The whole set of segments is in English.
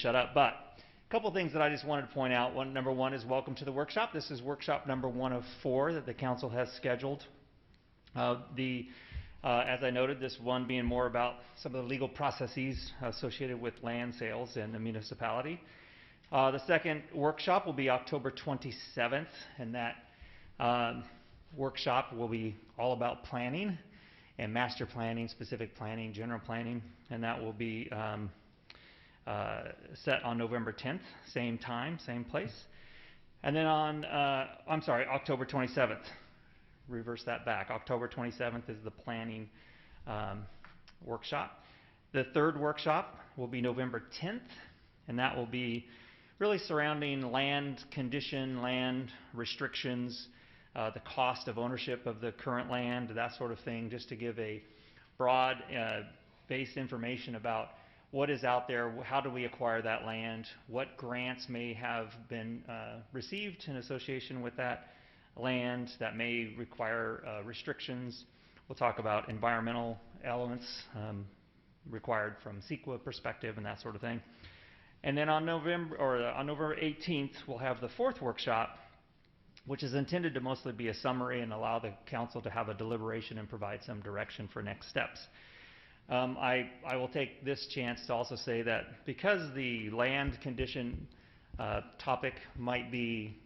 shut up. But a couple things that I just wanted to point out. Number one is welcome to the workshop. This is workshop number 1 of 4 that the council has scheduled. As I noted, this one being more about some of the legal processes associated with land sales in the municipality. The second workshop will be October 27th, and that workshop will be all about planning and master planning, specific planning, general planning, and that will be set on November 10th, same time, same place. And then on, October 27th. Reverse that back. October 27th is the planning workshop. The third workshop will be November 10th, and that will be really surrounding land condition, land restrictions, the cost of ownership of the current land, that sort of thing, just to give a broad based information about what is out there, how do we acquire that land, what grants may have been received in association with that land that may require restrictions. We'll talk about environmental elements required from CEQA perspective and that sort of thing. And then on November 18th, we'll have the fourth workshop, which is intended to mostly be a summary and allow the council to have a deliberation and provide some direction for next steps. I will take this chance to also say that because the land condition topic might be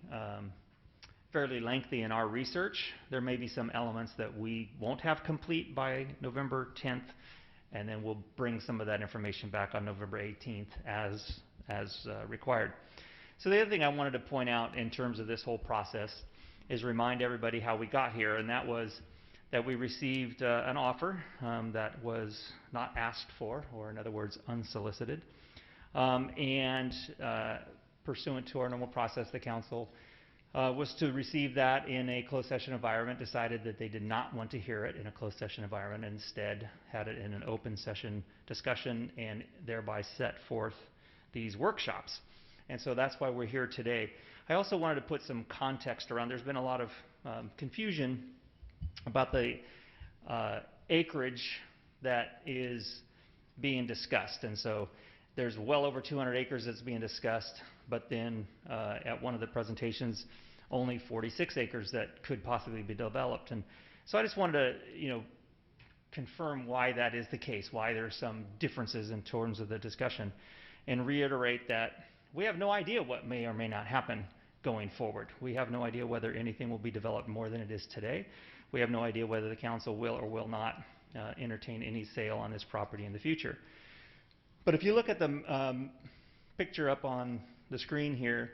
fairly lengthy in our research, there may be some elements that we won't have complete by November 10th, and then we'll bring some of that information back on November 18th as required. So the other thing I wanted to point out in terms of this whole process is remind everybody how we got here, and that was that we received an offer that was not asked for, or in other words, unsolicited. And pursuant to our normal process, the council was to receive that in a closed session environment, decided that they did not want to hear it in a closed session environment, and instead had it in an open session discussion, and thereby set forth these workshops. And so that's why we're here today. I also wanted to put some context around. There's been a lot of confusion about the acreage that is being discussed. And so there's well over 200 acres that's being discussed, but then at one of the presentations, only 46 acres that could possibly be developed. And so I just wanted to, confirm why that is the case, why there's some differences in terms of the discussion, and reiterate that we have no idea what may or may not happen going forward. We have no idea whether anything will be developed more than it is today. We have no idea whether the council will or will not entertain any sale on this property in the future. But if you look at the picture up on the screen here,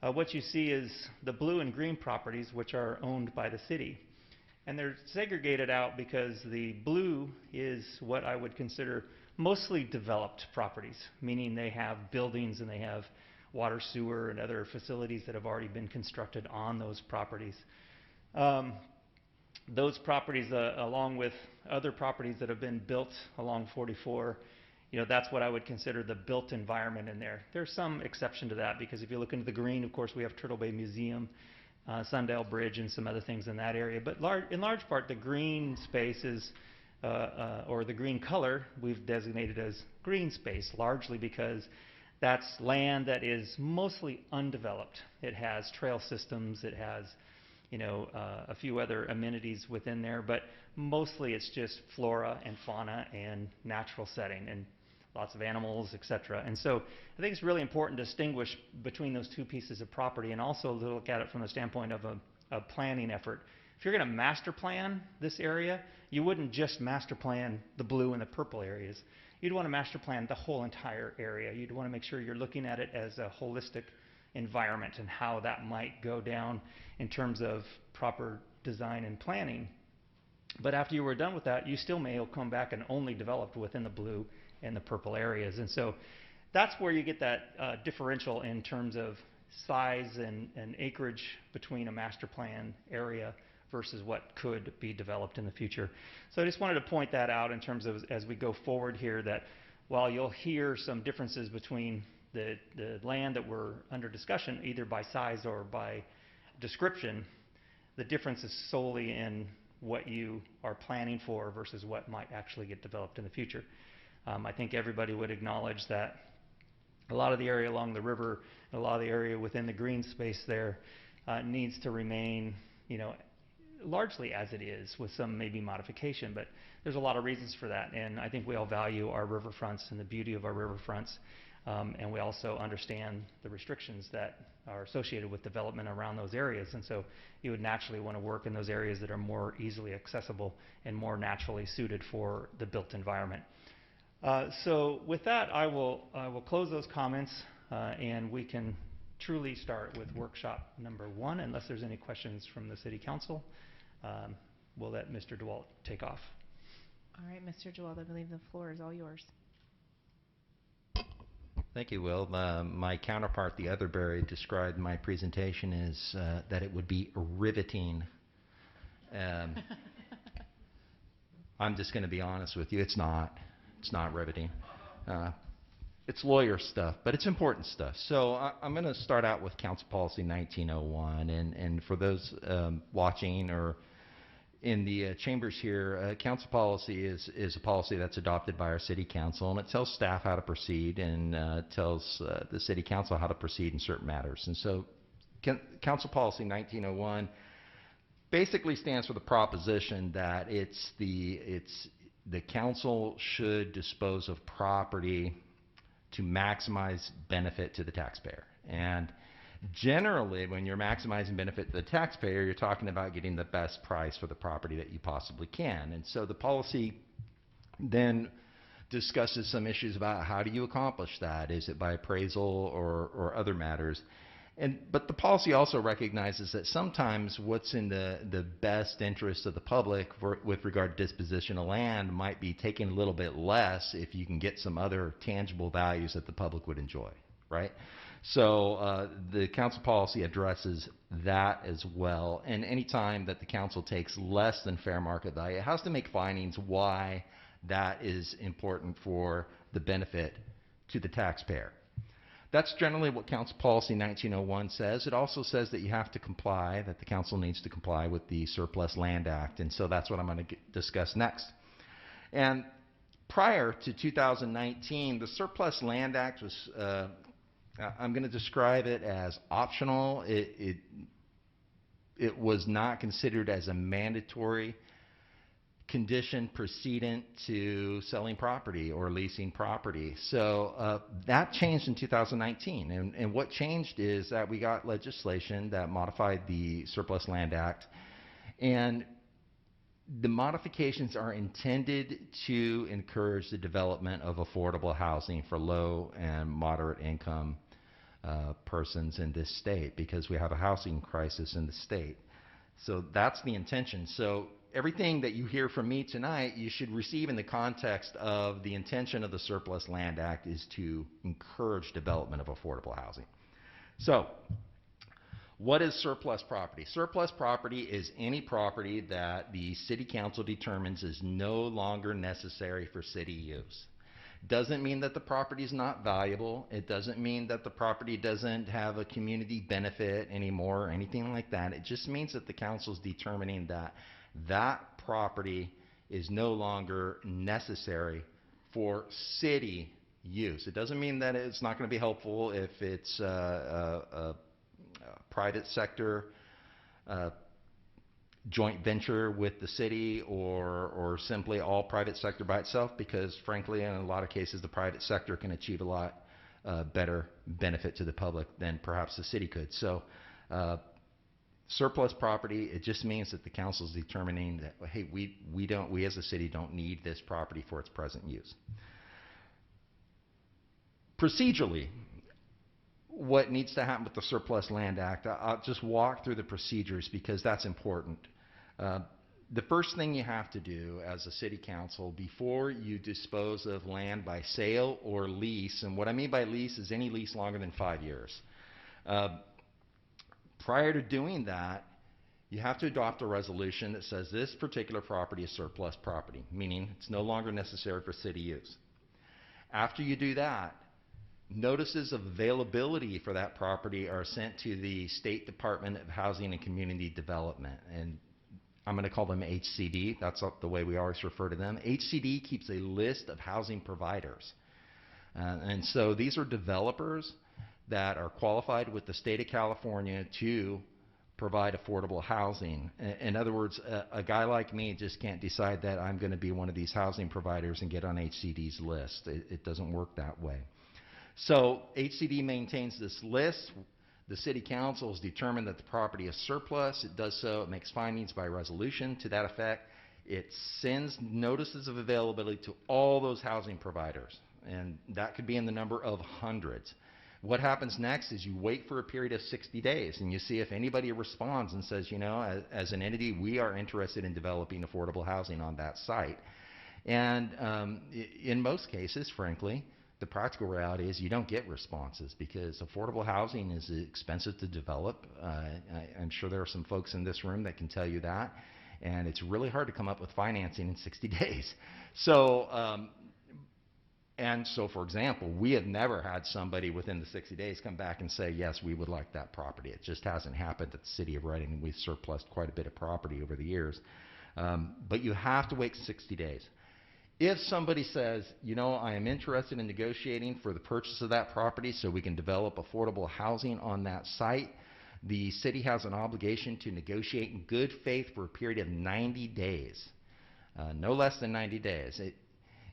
what you see is the blue and green properties, which are owned by the city. And they're segregated out because the blue is what I would consider mostly developed properties, meaning they have buildings and they have water, sewer, and other facilities that have already been constructed on those properties. Those properties, along with other properties that have been built along 44, that's what I would consider the built environment in there. There's some exception to that, because if you look into the green, of course, we have Turtle Bay Museum, Sundale Bridge, and some other things in that area. But in large part, the green space is, or the green color, we've designated as green space, largely because that's land that is mostly undeveloped. It has trail systems, it has a few other amenities within there, but mostly it's just flora and fauna and natural setting and lots of animals, etc. And so I think it's really important to distinguish between those two pieces of property, and also to look at it from the standpoint of a planning effort. If you're going to master plan this area, you wouldn't just master plan the blue and the purple areas. You'd want to master plan the whole entire area. You'd want to make sure you're looking at it as a holistic environment and how that might go down in terms of proper design and planning. But after you were done with that, you still may come back and only develop within the blue and the purple areas. And so that's where you get that differential in terms of size and acreage between a master plan area versus what could be developed in the future. So I just wanted to point that out in terms of, as we go forward here, that while you'll hear some differences between the land that we're under discussion, either by size or by description, the difference is solely in what you are planning for versus what might actually get developed in the future. I think everybody would acknowledge that a lot of the area along the river, and a lot of the area within the green space there needs to remain, largely as it is, with some maybe modification. But there's a lot of reasons for that, and I think we all value our riverfronts and the beauty of our riverfronts, and we also understand the restrictions that are associated with development around those areas. And so you would naturally want to work in those areas that are more easily accessible and more naturally suited for the built environment. So with that, I will close those comments, and we can truly start with workshop number 1, unless there's any questions from the City Council. We'll let Mr. DeWalt take off. All right, Mr. DeWalt, I believe the floor is all yours. Thank you, Will. My counterpart, the other Barry, described my presentation as that it would be riveting. I'm just going to be honest with you. It's not. It's not riveting. It's lawyer stuff, but it's important stuff. So I'm going to start out with Council Policy 1901. And for those watching or in the chambers here, council policy is a policy that's adopted by our city council, and it tells staff how to proceed and tells the city council how to proceed in certain matters. And so Council Policy 1901 basically stands for the proposition that the council should dispose of property to maximize benefit to the taxpayer. And generally, when you're maximizing benefit to the taxpayer, you're talking about getting the best price for the property that you possibly can. And so the policy then discusses some issues about how do you accomplish that? Is it by appraisal or other matters? But the policy also recognizes that sometimes what's in the best interest of the public with regard to disposition of land might be taking a little bit less if you can get some other tangible values that the public would enjoy, right? So the council policy addresses that as well. And any time that the council takes less than fair market value, it has to make findings why that is important for the benefit to the taxpayer. That's generally what Council Policy 1901 says. It also says that you have to comply, that the council needs to comply with the Surplus Land Act. And so that's what I'm going to discuss next. And prior to 2019, the Surplus Land Act was I'm going to describe it as optional. It was not considered as a mandatory condition precedent to selling property or leasing property. So that changed in 2019. And what changed is that we got legislation that modified the Surplus Land Act. And the modifications are intended to encourage the development of affordable housing for low and moderate income persons in this state, because we have a housing crisis in the state. So that's the intention. So everything that you hear from me tonight, you should receive in the context of the intention of the Surplus Land Act is to encourage development of affordable housing. So what is surplus property? Surplus property is any property that the city council determines is no longer necessary for city use. Doesn't mean that the property is not valuable. It doesn't mean that the property doesn't have a community benefit anymore or anything like that. It just means that the council is determining that that property is no longer necessary for city use. It doesn't mean that it's not going to be helpful if it's a private sector joint venture with the city or simply all private sector by itself, because frankly in a lot of cases the private sector can achieve a lot better benefit to the public than perhaps the city could. So surplus property, it just means that the council is determining that, hey, we as a city don't need this property for its present use. Procedurally, what needs to happen with the Surplus Land Act, I'll just walk through the procedures because that's important. The first thing you have to do as a city council before you dispose of land by sale or lease, and what I mean by lease is any lease longer than 5 years. Prior to doing that, you have to adopt a resolution that says this particular property is surplus property, meaning it's no longer necessary for city use. After you do that, notices of availability for that property are sent to the State Department of Housing and Community Development, and I'm going to call them HCD. That's the way we always refer to them. HCD keeps a list of housing providers. And so these are developers that are qualified with the state of California to provide affordable housing. In other words, a guy like me just can't decide that I'm going to be one of these housing providers and get on HCD's list. It doesn't work that way. So HCD maintains this list. The city council has determined that the property is surplus. It does so. It makes findings by resolution to that effect. It sends notices of availability to all those housing providers, and that could be in the number of hundreds. What happens next is you wait for a period of 60 days, and you see if anybody responds and says, you know, as an entity, we are interested in developing affordable housing on that site. And in most cases, frankly, the practical reality is you don't get responses because affordable housing is expensive to develop. I'm sure there are some folks in this room that can tell you that. And it's really hard to come up with financing in 60 days. So, for example, we have never had somebody within the 60 days come back and say, yes, we would like that property. It just hasn't happened at the City of Reading. We've surplused quite a bit of property over the years. But you have to wait 60 days. If somebody says, you know, I am interested in negotiating for the purchase of that property so we can develop affordable housing on that site, the city has an obligation to negotiate in good faith for a period of 90 days, no less than 90 days.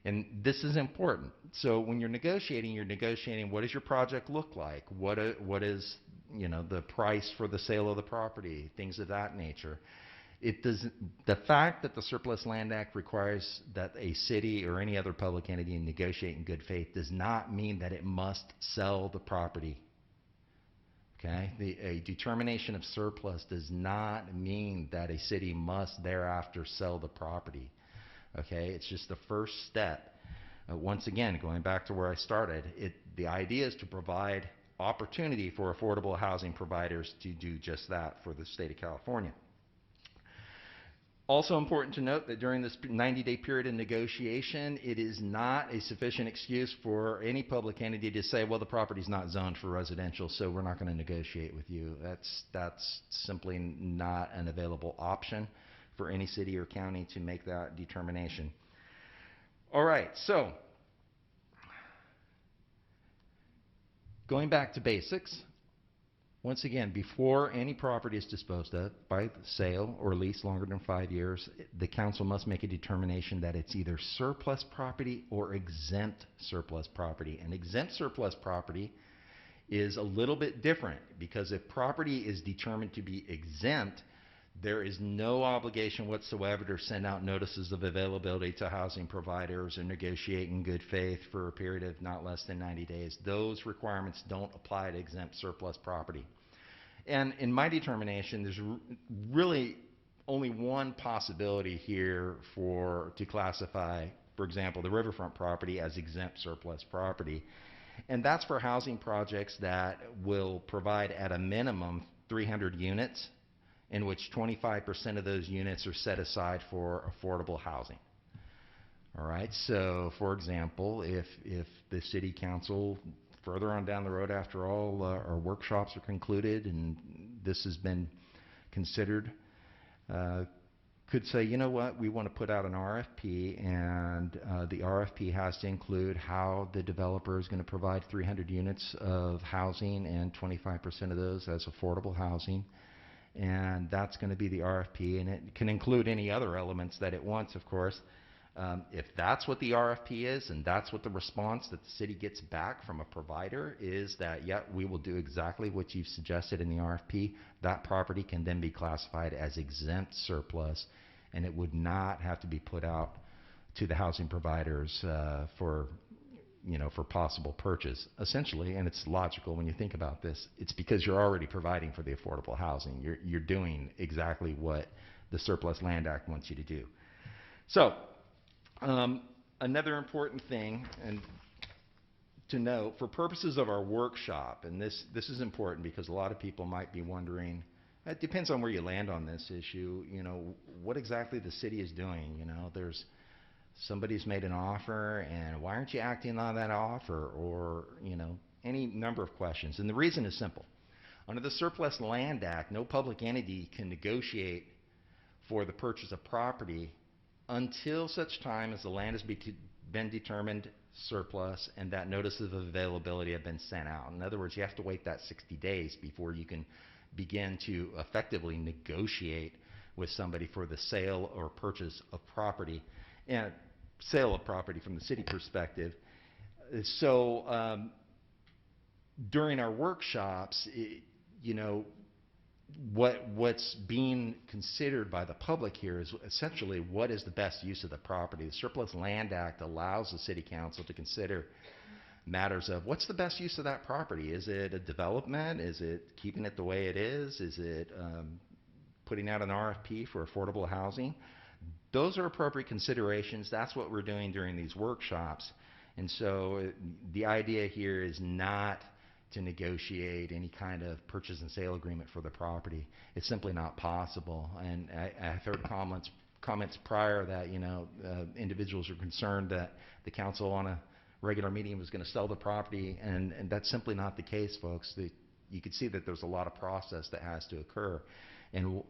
And this is important. So when you're negotiating what does your project look like? What is, you know, the price for the sale of the property, things of that nature. The fact that the Surplus Land Act requires that a city or any other public entity negotiate in good faith does not mean that it must sell the property. Okay? A determination of surplus does not mean that a city must thereafter sell the property. Okay? It's just the first step. Once again, going back to where I started, the idea is to provide opportunity for affordable housing providers to do just that for the state of California. Also important to note that during this 90-day period of negotiation, it is not a sufficient excuse for any public entity to say, well, the property's not zoned for residential, so we're not going to negotiate with you. That's simply not an available option for any city or county to make that determination. All right, so going back to basics. Once again, before any property is disposed of by sale or lease longer than 5 years, the council must make a determination that it's either surplus property or exempt surplus property. And exempt surplus property is a little bit different because if property is determined to be exempt, there is no obligation whatsoever to send out notices of availability to housing providers or negotiate in good faith for a period of not less than 90 days. Those requirements don't apply to exempt surplus property. And in my determination, there's really only one possibility here to classify, for example, the riverfront property as exempt surplus property. And that's for housing projects that will provide at a minimum 300 units, in which 25% of those units are set aside for affordable housing. All right, so for example, if the city council further on down the road, after all our workshops are concluded and this has been considered, could say, you know what, we want to put out an RFP, and the RFP has to include how the developer is going to provide 300 units of housing and 25% of those as affordable housing. And that's going to be the RFP, and it can include any other elements that it wants, of course. If that's what the RFP is, and that's what the response that the city gets back from a provider is that, yeah, we will do exactly what you've suggested in the RFP, that property can then be classified as exempt surplus, and it would not have to be put out to the housing providers for possible purchase. Essentially, and it's logical when you think about this, it's because you're already providing for the affordable housing. You're doing exactly what the Surplus Land Act wants you to do. So, another important thing and to note, for purposes of our workshop, and this is important because a lot of people might be wondering, it depends on where you land on this issue, what exactly the city is doing. Somebody's made an offer, and why aren't you acting on that offer? Or, any number of questions. And the reason is simple. Under the Surplus Land Act, no public entity can negotiate for the purchase of property until such time as the land has been determined surplus and that notice of availability have been sent out. In other words, you have to wait that 60 days before you can begin to effectively negotiate with somebody for the sale or purchase of property, and sale of property from the city perspective. So during our workshops, what's being considered by the public here is essentially what is the best use of the property. The Surplus Land Act allows the City Council to consider matters of what's the best use of that property. Is it a development? Is it keeping it the way it is? Is it putting out an RFP for affordable housing? Those are appropriate considerations. That's what we're doing during these workshops. And so the idea here is not to negotiate any kind of purchase and sale agreement for the property. It's simply not possible. And I've heard comments prior that individuals are concerned that the council on a regular meeting was going to sell the property, and that's simply not the case, folks. You can see that there's a lot of process that has to occur, and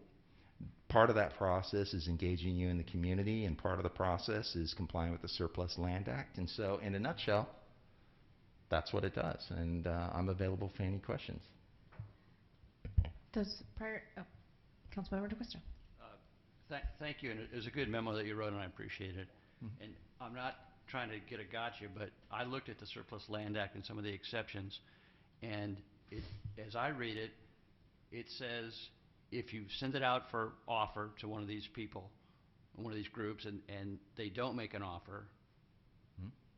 part of that process is engaging you in the community, and part of the process is complying with the Surplus Land Act. And so, in a nutshell, that's what it does, and I'm available for any questions. Councilmember DeQuista. Thank you, and it was a good memo that you wrote, and I appreciate it. Mm-hmm. And I'm not trying to get a gotcha, but I looked at the Surplus Land Act and some of the exceptions, and as I read it, it says if you send it out for offer to one of these people, one of these groups, and they don't make an offer,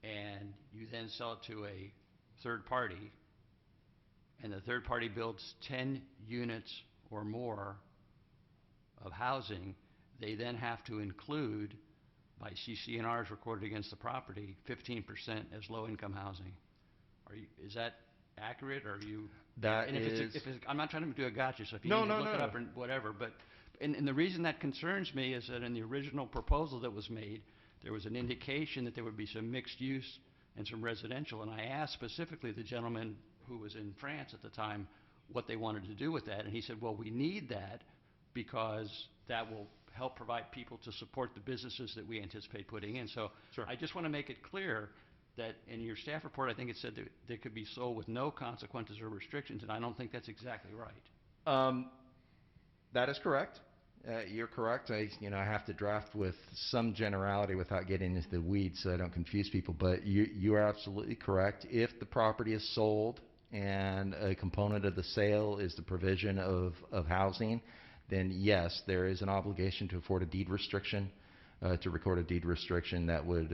and you then sell it to a third party, and the third party builds 10 units or more of housing, they then have to include, by CC&Rs recorded against the property, 15% as low-income housing. Is that accurate, or are you? That I'm not trying to do a gotcha, so if you need to look it up or whatever, but and the reason that concerns me is that in the original proposal that was made, there was an indication that there would be some mixed use and some residential, and I asked specifically the gentleman who was in France at the time what they wanted to do with that, and he said, well, we need that because that will help provide people to support the businesses that we anticipate putting in. So sure. I just want to make it clear that in your staff report, I think it said that they could be sold with no consequences or restrictions, and I don't think that's exactly right. That is correct. You're correct. I have to draft with some generality without getting into the weeds so I don't confuse people. But you are absolutely correct. If the property is sold and a component of the sale is the provision of housing, then yes, there is an obligation to afford a deed restriction, to record a deed restriction that would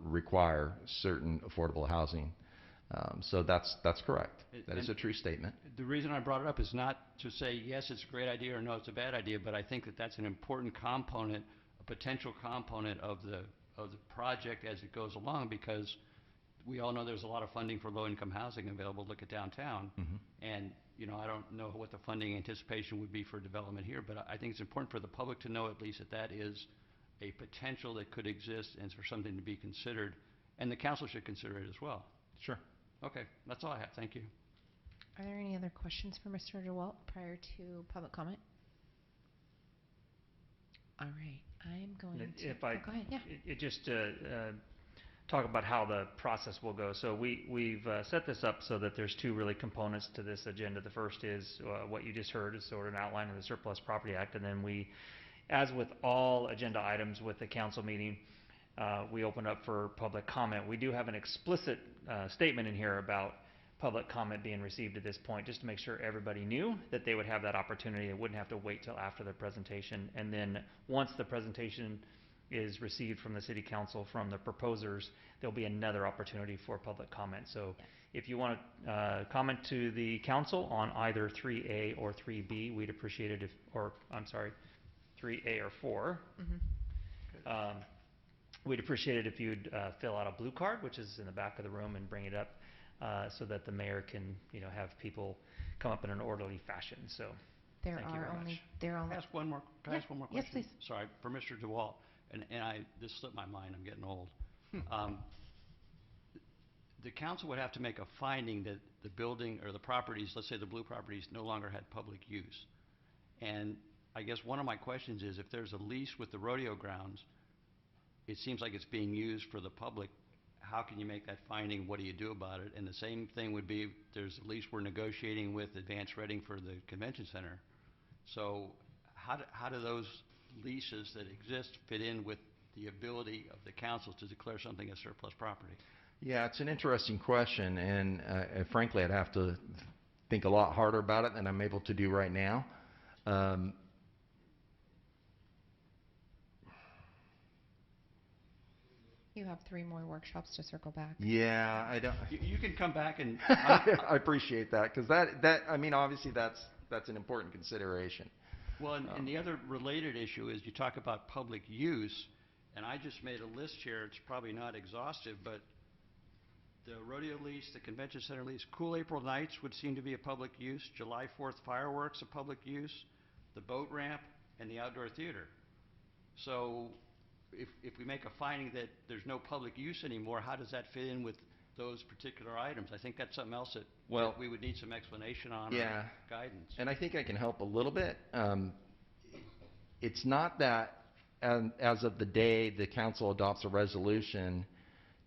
require certain affordable housing. So that's correct. That is a true statement. The reason I brought it up is not to say yes, it's a great idea or no, it's a bad idea, but I think that that's an important component, a potential component of the project as it goes along, because we all know there's a lot of funding for low-income housing available. Look at downtown, and I don't know what the funding anticipation would be for development here, but I think it's important for the public to know at least that is a potential that could exist and for something to be considered, and the council should consider it as well. Sure. Okay, that's all I have. Thank you. Are there any other questions for Mr. DeWalt prior to public comment? All right, I'm going to go ahead. Yeah. Just talk about how the process will go. So we've set this up so that there's two really components to this agenda. The first is what you just heard, is sort of an outline of the Surplus Property Act, and then we, as with all agenda items with the council meeting, we open up for public comment. We do have an explicit statement in here about public comment being received at this point, just to make sure everybody knew that they would have that opportunity and wouldn't have to wait till after the presentation. And then once the presentation is received from the City Council, from the proposers, there'll be another opportunity for public comment. So if you want to comment to the council on either 3A or 3B, we'd appreciate it if, or I'm sorry, 3A or 4. We'd appreciate it if you'd fill out a blue card, which is in the back of the room, and bring it up so that the mayor can, have people come up in an orderly fashion. So Can I ask one more question? Yes, please. Sorry, for Mr. DeWalt, and this slipped my mind. I'm getting old. The council would have to make a finding that the building or the properties, let's say the blue properties, no longer had public use. And I guess one of my questions is, if there's a lease with the Rodeo Grounds, it seems like it's being used for the public. how can you make that finding? What do you do about it? And the same thing would be, there's a lease we're negotiating with Advanced Reading for the convention center. So how do those leases that exist fit in with the ability of the council to declare something as surplus property? Yeah, it's an interesting question, and frankly, I'd have to think a lot harder about it than I'm able to do right now. You have 3 more workshops to circle back. Yeah, I don't. You can come back and I appreciate that, because I mean, obviously that's an important consideration. well, and the other related issue is you talk about public use, and I just made a list here. It's probably not exhaustive, but the rodeo lease, the convention center lease, Cool April Nights would seem to be a public use, July 4th fireworks a public use, the boat ramp, and the outdoor theater. So if we make a finding that there's no public use anymore, how does that fit in with those particular items? I think that's something else that we would need some explanation on, Yeah. or guidance. And I think I can help a little bit. It's not that as of the day the council adopts a resolution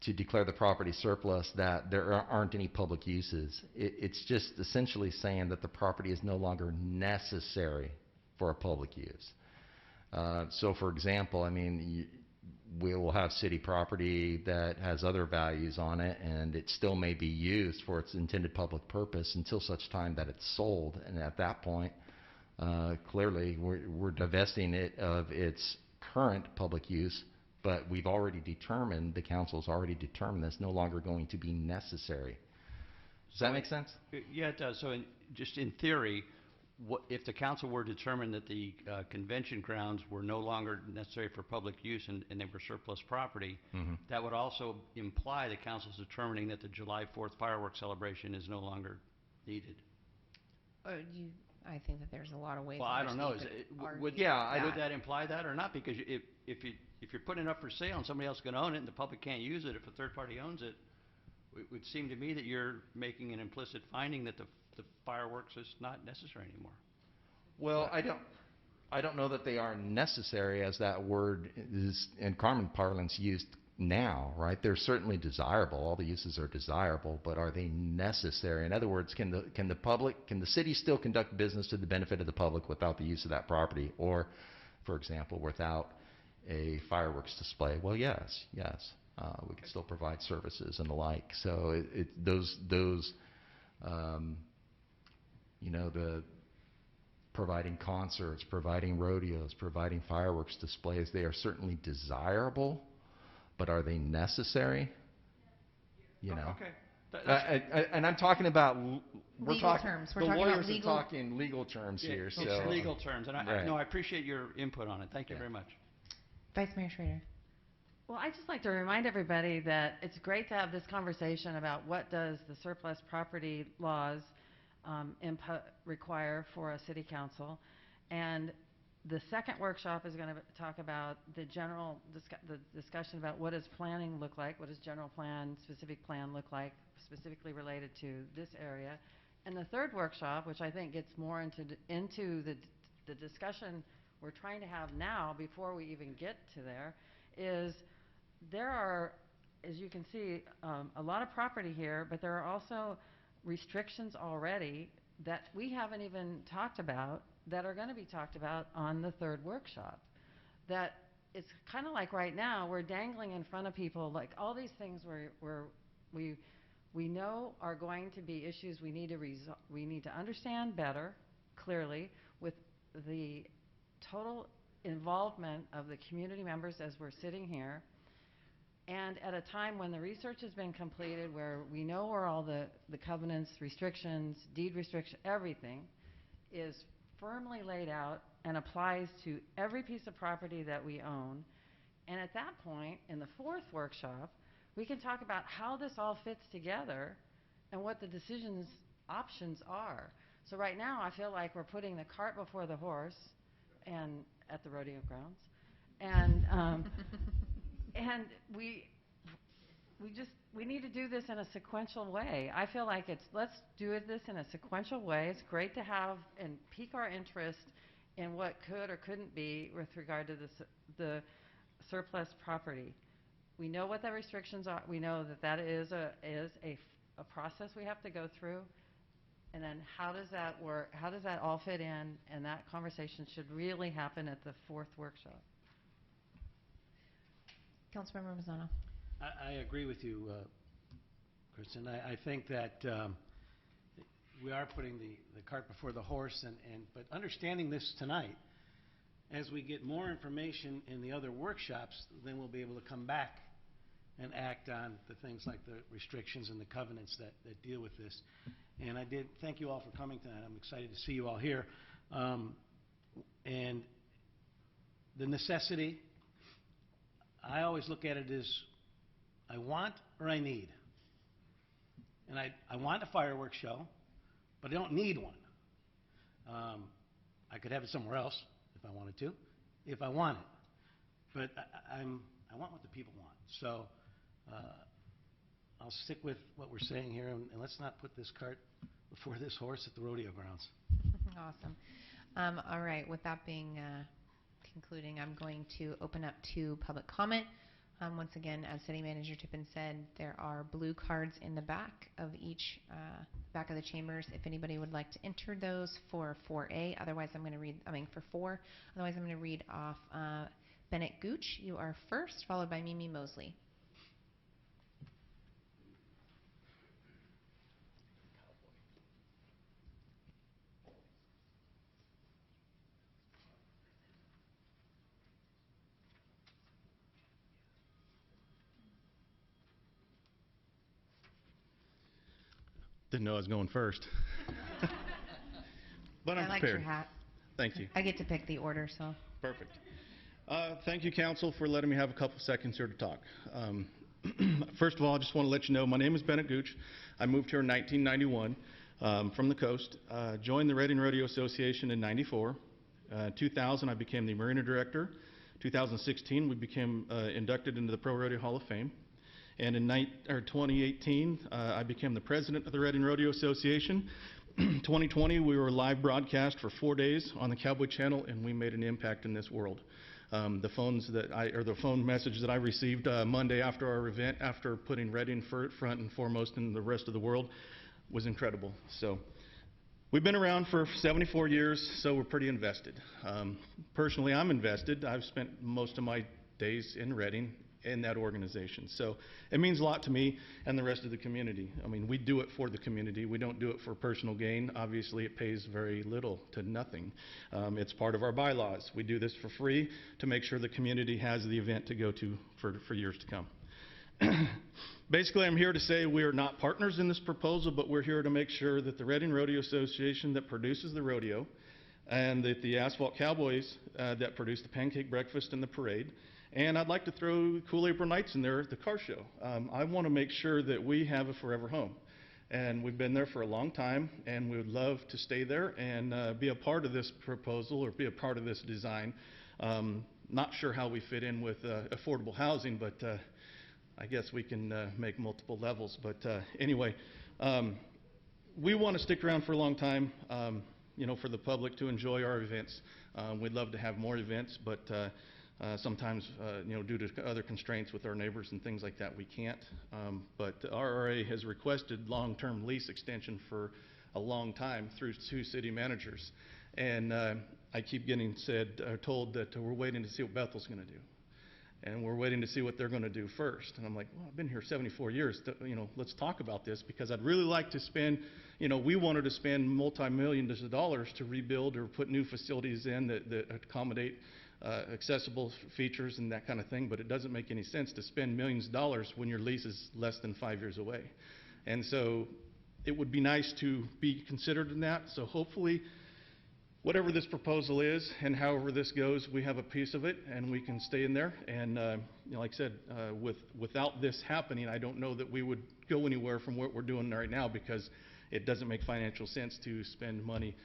to declare the property surplus that there aren't any public uses. It's just essentially saying that the property is no longer necessary for a public use. So for example, I mean, we will have city property that has other values on it, and it still may be used for its intended public purpose until such time that it's sold. And at that point, clearly, we're divesting it of its current public use, but we've already determined, the council's already determined that's no longer going to be necessary. Does that make sense? Yeah, it does. So just in theory, if the council were determined that the convention grounds were no longer necessary for public use and they were surplus property, that would also imply the council's determining that the July 4th fireworks celebration is no longer needed. I think that there's a lot of ways. Well, I don't know. Would that imply that or not? Because if you're putting it up for sale and somebody else is going to own it and the public can't use it, if a third party owns it, it would seem to me that you're making an implicit finding that the fireworks is not necessary anymore. Well, I don't know that they are necessary, as that word is in common parlance used now, right? They're certainly desirable. All the uses are desirable, but are they necessary? In other words, can the city still conduct business to the benefit of the public without the use of that property, or, for example, without a fireworks display? Well, yes. We can still provide services and the like. So the providing concerts, providing rodeos, providing fireworks displays, they are certainly desirable, but are they necessary? Okay. And I'm talking about Legal terms. The lawyers are talking legal terms here. It's So legal terms, and I appreciate your input on it. Thank you very much. Vice Mayor Schrader. Well, I'd just like to remind everybody that it's great to have this conversation about what does the surplus property laws require for a city council. And the second workshop is going to talk about the general the discussion about what does planning look like, what does general plan, specific plan look like, specifically related to this area. And the third workshop, which I think gets more into the discussion we're trying to have now before we even get to there are, as you can see, a lot of property here, but there are also restrictions already that we haven't even talked about that are going to be talked about on the third workshop. That it's kind of like right now we're dangling in front of people like all these things we know are going to be issues we need to understand better, clearly, with the total involvement of the community members as we're sitting here. And at a time when the research has been completed, where we know where all the covenants, restrictions, deed restriction, everything is firmly laid out and applies to every piece of property that we own. And at that point, in the fourth workshop, we can talk about how this all fits together and what the decisions options are. So right now, I feel like we're putting the cart before the horse, and at the rodeo grounds, and and we need to do this in a sequential way. I feel like let's do this in a sequential way. It's great to have and pique our interest in what could or couldn't be with regard to the surplus property. we know what the restrictions are. We know that that is a process we have to go through. And then how does that work? How does that all fit in? And that conversation should really happen at the 4th workshop. Councilmember Mazzano. I agree with you, Kristen. I think that we are putting the cart before the horse, but understanding this tonight, as we get more information in the other workshops, then we'll be able to come back and act on the things like the restrictions and the covenants that deal with this. And I did thank you all for coming tonight. I'm excited to see you all here. And the necessity, I always look at it as I want or I need. And I want a fireworks show, but I don't need one. I could have it somewhere else if I wanted to, if I want it. But I want what the people want. So I'll stick with what we're saying here, and let's not put this cart before this horse at the rodeo grounds. Awesome. All right. With that being concluding, I'm going to open up to public comment. Once again, as City Manager Tippin said, there are blue cards in the back of each back of the chambers. If anybody would like to enter those for 4A, otherwise I'm going to read. For 4. Otherwise, I'm going to read off. Bennett Gooch, you are first, followed by Mimi Mosley. Didn't know I was going first. But I'm I like prepared. your hat. Thank you. I get to pick the order, so. Perfect. Thank you, Council, for letting me have a couple seconds here to talk. First of all, I just want to let you know my name is Bennett Gooch. I moved here in 1991 from the coast. Joined the Reading Rodeo Association in '94. 2000, I became the Marina Director. 2016, we became inducted into the Pro Rodeo Hall of Fame. And in 2018, I became the president of the Reading Rodeo Association. 2020, we were live broadcast for 4 days on the Cowboy Channel, and we made an impact in this world. The phone message that I received Monday after our event, after putting Reading front and foremost in the rest of the world, was incredible. So we've been around for 74 years, so we're pretty invested. Personally, I'm invested. I've spent most of my days in Reading in that organization. So it means a lot to me and the rest of the community. I mean, we do it for the community. We don't do it for personal gain. Obviously, it pays very little to nothing. It's part of our bylaws. We do this for free to make sure the community has the event to go to for years to come. Basically, I'm here to say we are not partners in this proposal, but we're here to make sure that the Reading Rodeo Association that produces the rodeo and that the Asphalt Cowboys that produce the pancake breakfast and the parade. And I'd like to throw Cool April Nights in there at the car show. I want to make sure that we have a forever home. And we've been there for a long time, and we would love to stay there and be a part of this proposal or be a part of this design. Not sure how we fit in with affordable housing, but I guess we can make multiple levels. But anyway, we want to stick around for a long time, for the public to enjoy our events. We'd love to have more events, but sometimes, due to other constraints with our neighbors and things like that, we can't. But RRA has requested long-term lease extension for a long time through 2 city managers. And I keep getting told that we're waiting to see what Bethel's going to do. And we're waiting to see what they're going to do first. And I'm like, well, I've been here 74 years. Let's talk about this, because I'd really like to spend, we wanted to spend multi-millions of dollars to rebuild or put new facilities in that accommodate accessible features and that kind of thing, but it doesn't make any sense to spend millions of dollars when your lease is less than 5 years away. And so it would be nice to be considered in that. So hopefully, whatever this proposal is and however this goes, we have a piece of it and we can stay in there. And like I said, without this happening, I don't know that we would go anywhere from what we're doing right now, because it doesn't make financial sense to spend money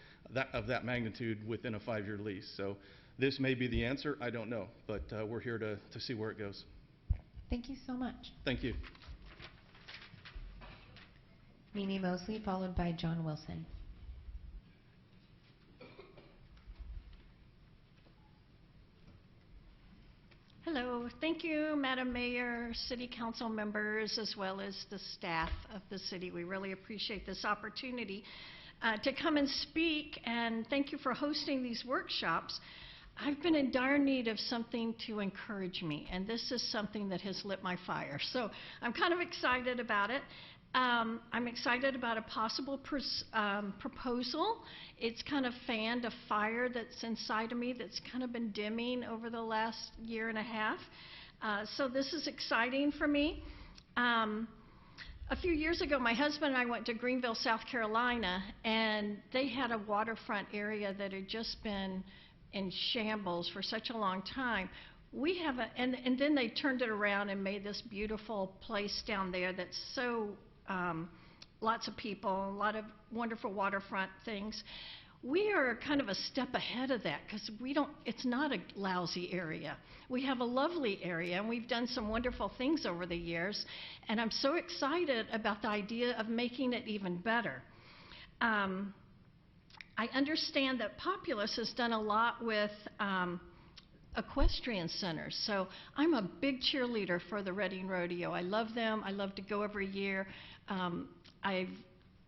of that magnitude within a 5-year lease. So this may be the answer, I don't know, but we're here to see where it goes. Thank you so much. Thank you. Mimi Mosley, followed by John Wilson. Hello. Thank you, Madam Mayor, City Council members, as well as the staff of the city. We really appreciate this opportunity to come and speak, and thank you for hosting these workshops. I've been in dire need of something to encourage me, and this is something that has lit my fire. So I'm kind of excited about it. I'm excited about a possible proposal. It's kind of fanned a fire that's inside of me that's kind of been dimming over the last year and a half. So this is exciting for me. A few years ago, my husband and I went to Greenville, South Carolina, and they had a waterfront area that had just been in shambles for such a long time. We have and then they turned it around and made this beautiful place down there that's so lots of people, a lot of wonderful waterfront things. We are kind of a step ahead of that because it's not a lousy area. We have a lovely area, and we've done some wonderful things over the years, and I'm so excited about the idea of making it even better. I understand that Populous has done a lot with equestrian centers, so I'm a big cheerleader for the Reading Rodeo. I love them. I love to go every year.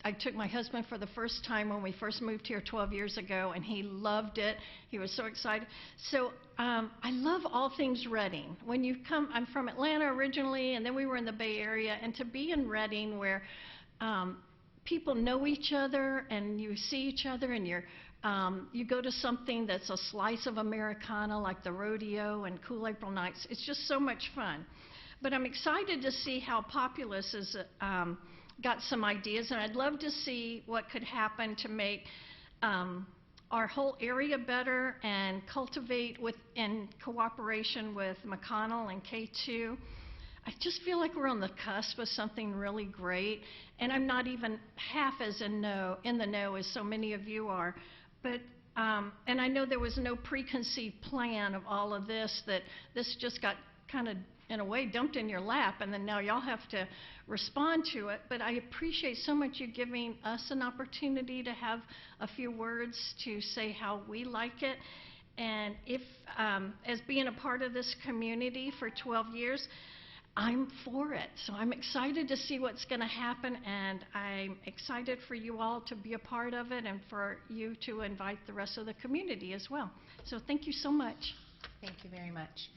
I took my husband for the first time when we first moved here 12 years ago, and he loved it. He was so excited. So I love all things Reading. When you come, I'm from Atlanta originally, and then we were in the Bay Area, and to be in Reading where people know each other and you see each other, and you go to something that's a slice of Americana like the rodeo and Cool April Nights. It's just so much fun. But I'm excited to see how Populous has got some ideas, and I'd love to see what could happen to make our whole area better and cultivate in cooperation with McConnell and K2. I just feel like we're on the cusp of something really great, and I'm not even half as in the know as so many of you are. But and I know there was no preconceived plan of all of this, that this just got kind of, in a way, dumped in your lap, and then now y'all have to respond to it. But I appreciate so much you giving us an opportunity to have a few words to say how we like it. And if, as being a part of this community for 12 years, I'm for it. So I'm excited to see what's going to happen, and I'm excited for you all to be a part of it and for you to invite the rest of the community as well. So thank you so much. Thank you very much.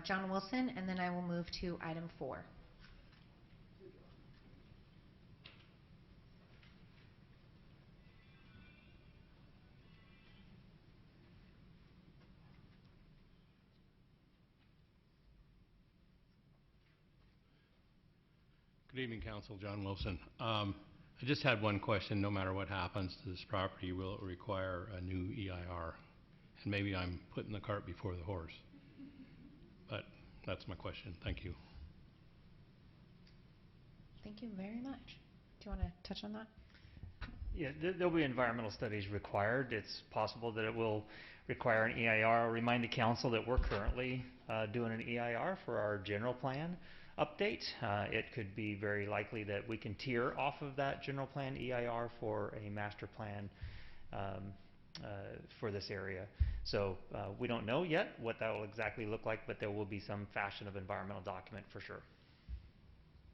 John Wilson, and then I will move to item 4. Good evening, Council. John Wilson. I just had one question. No matter what happens to this property, will it require a new EIR? And maybe I'm putting the cart before the horse, but that's my question. Thank you. Thank you very much. Do you want to touch on that? Yeah, there'll be environmental studies required. It's possible that it will require an EIR. I'll remind the council that we're currently doing an EIR for our general plan update. It could be very likely that we can tier off of that general plan EIR for a master plan for this area. So we don't know yet what that will exactly look like, but there will be some fashion of environmental document for sure.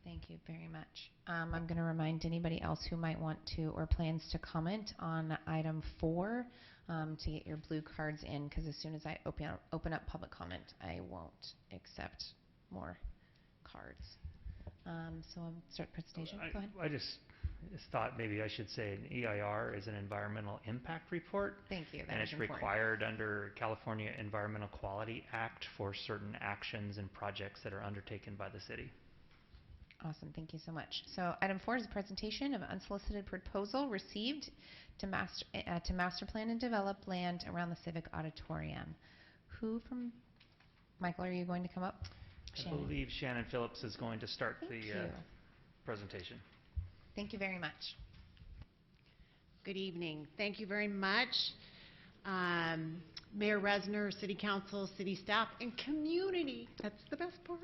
Thank you very much. I'm going to remind anybody else who might want to or plans to comment on item 4 to get your blue cards in, because as soon as I open up public comment, I won't accept more cards. So I'll start the presentation. Go ahead. I just thought maybe I should say an EIR is an environmental impact report. Thank you. That and is it's important. required under California Environmental Quality Act for certain actions and projects that are undertaken by the city. Awesome. Thank you so much. So item 4 is a presentation of unsolicited proposal received to master plan and develop land around the Civic Auditorium. Who from Michael, are you going to come up? I believe Shannon Phillips is going to start the presentation. Thank you very much. Good evening. Thank you very much, Mayor Resner, City Council, City staff, and community. That's the best part.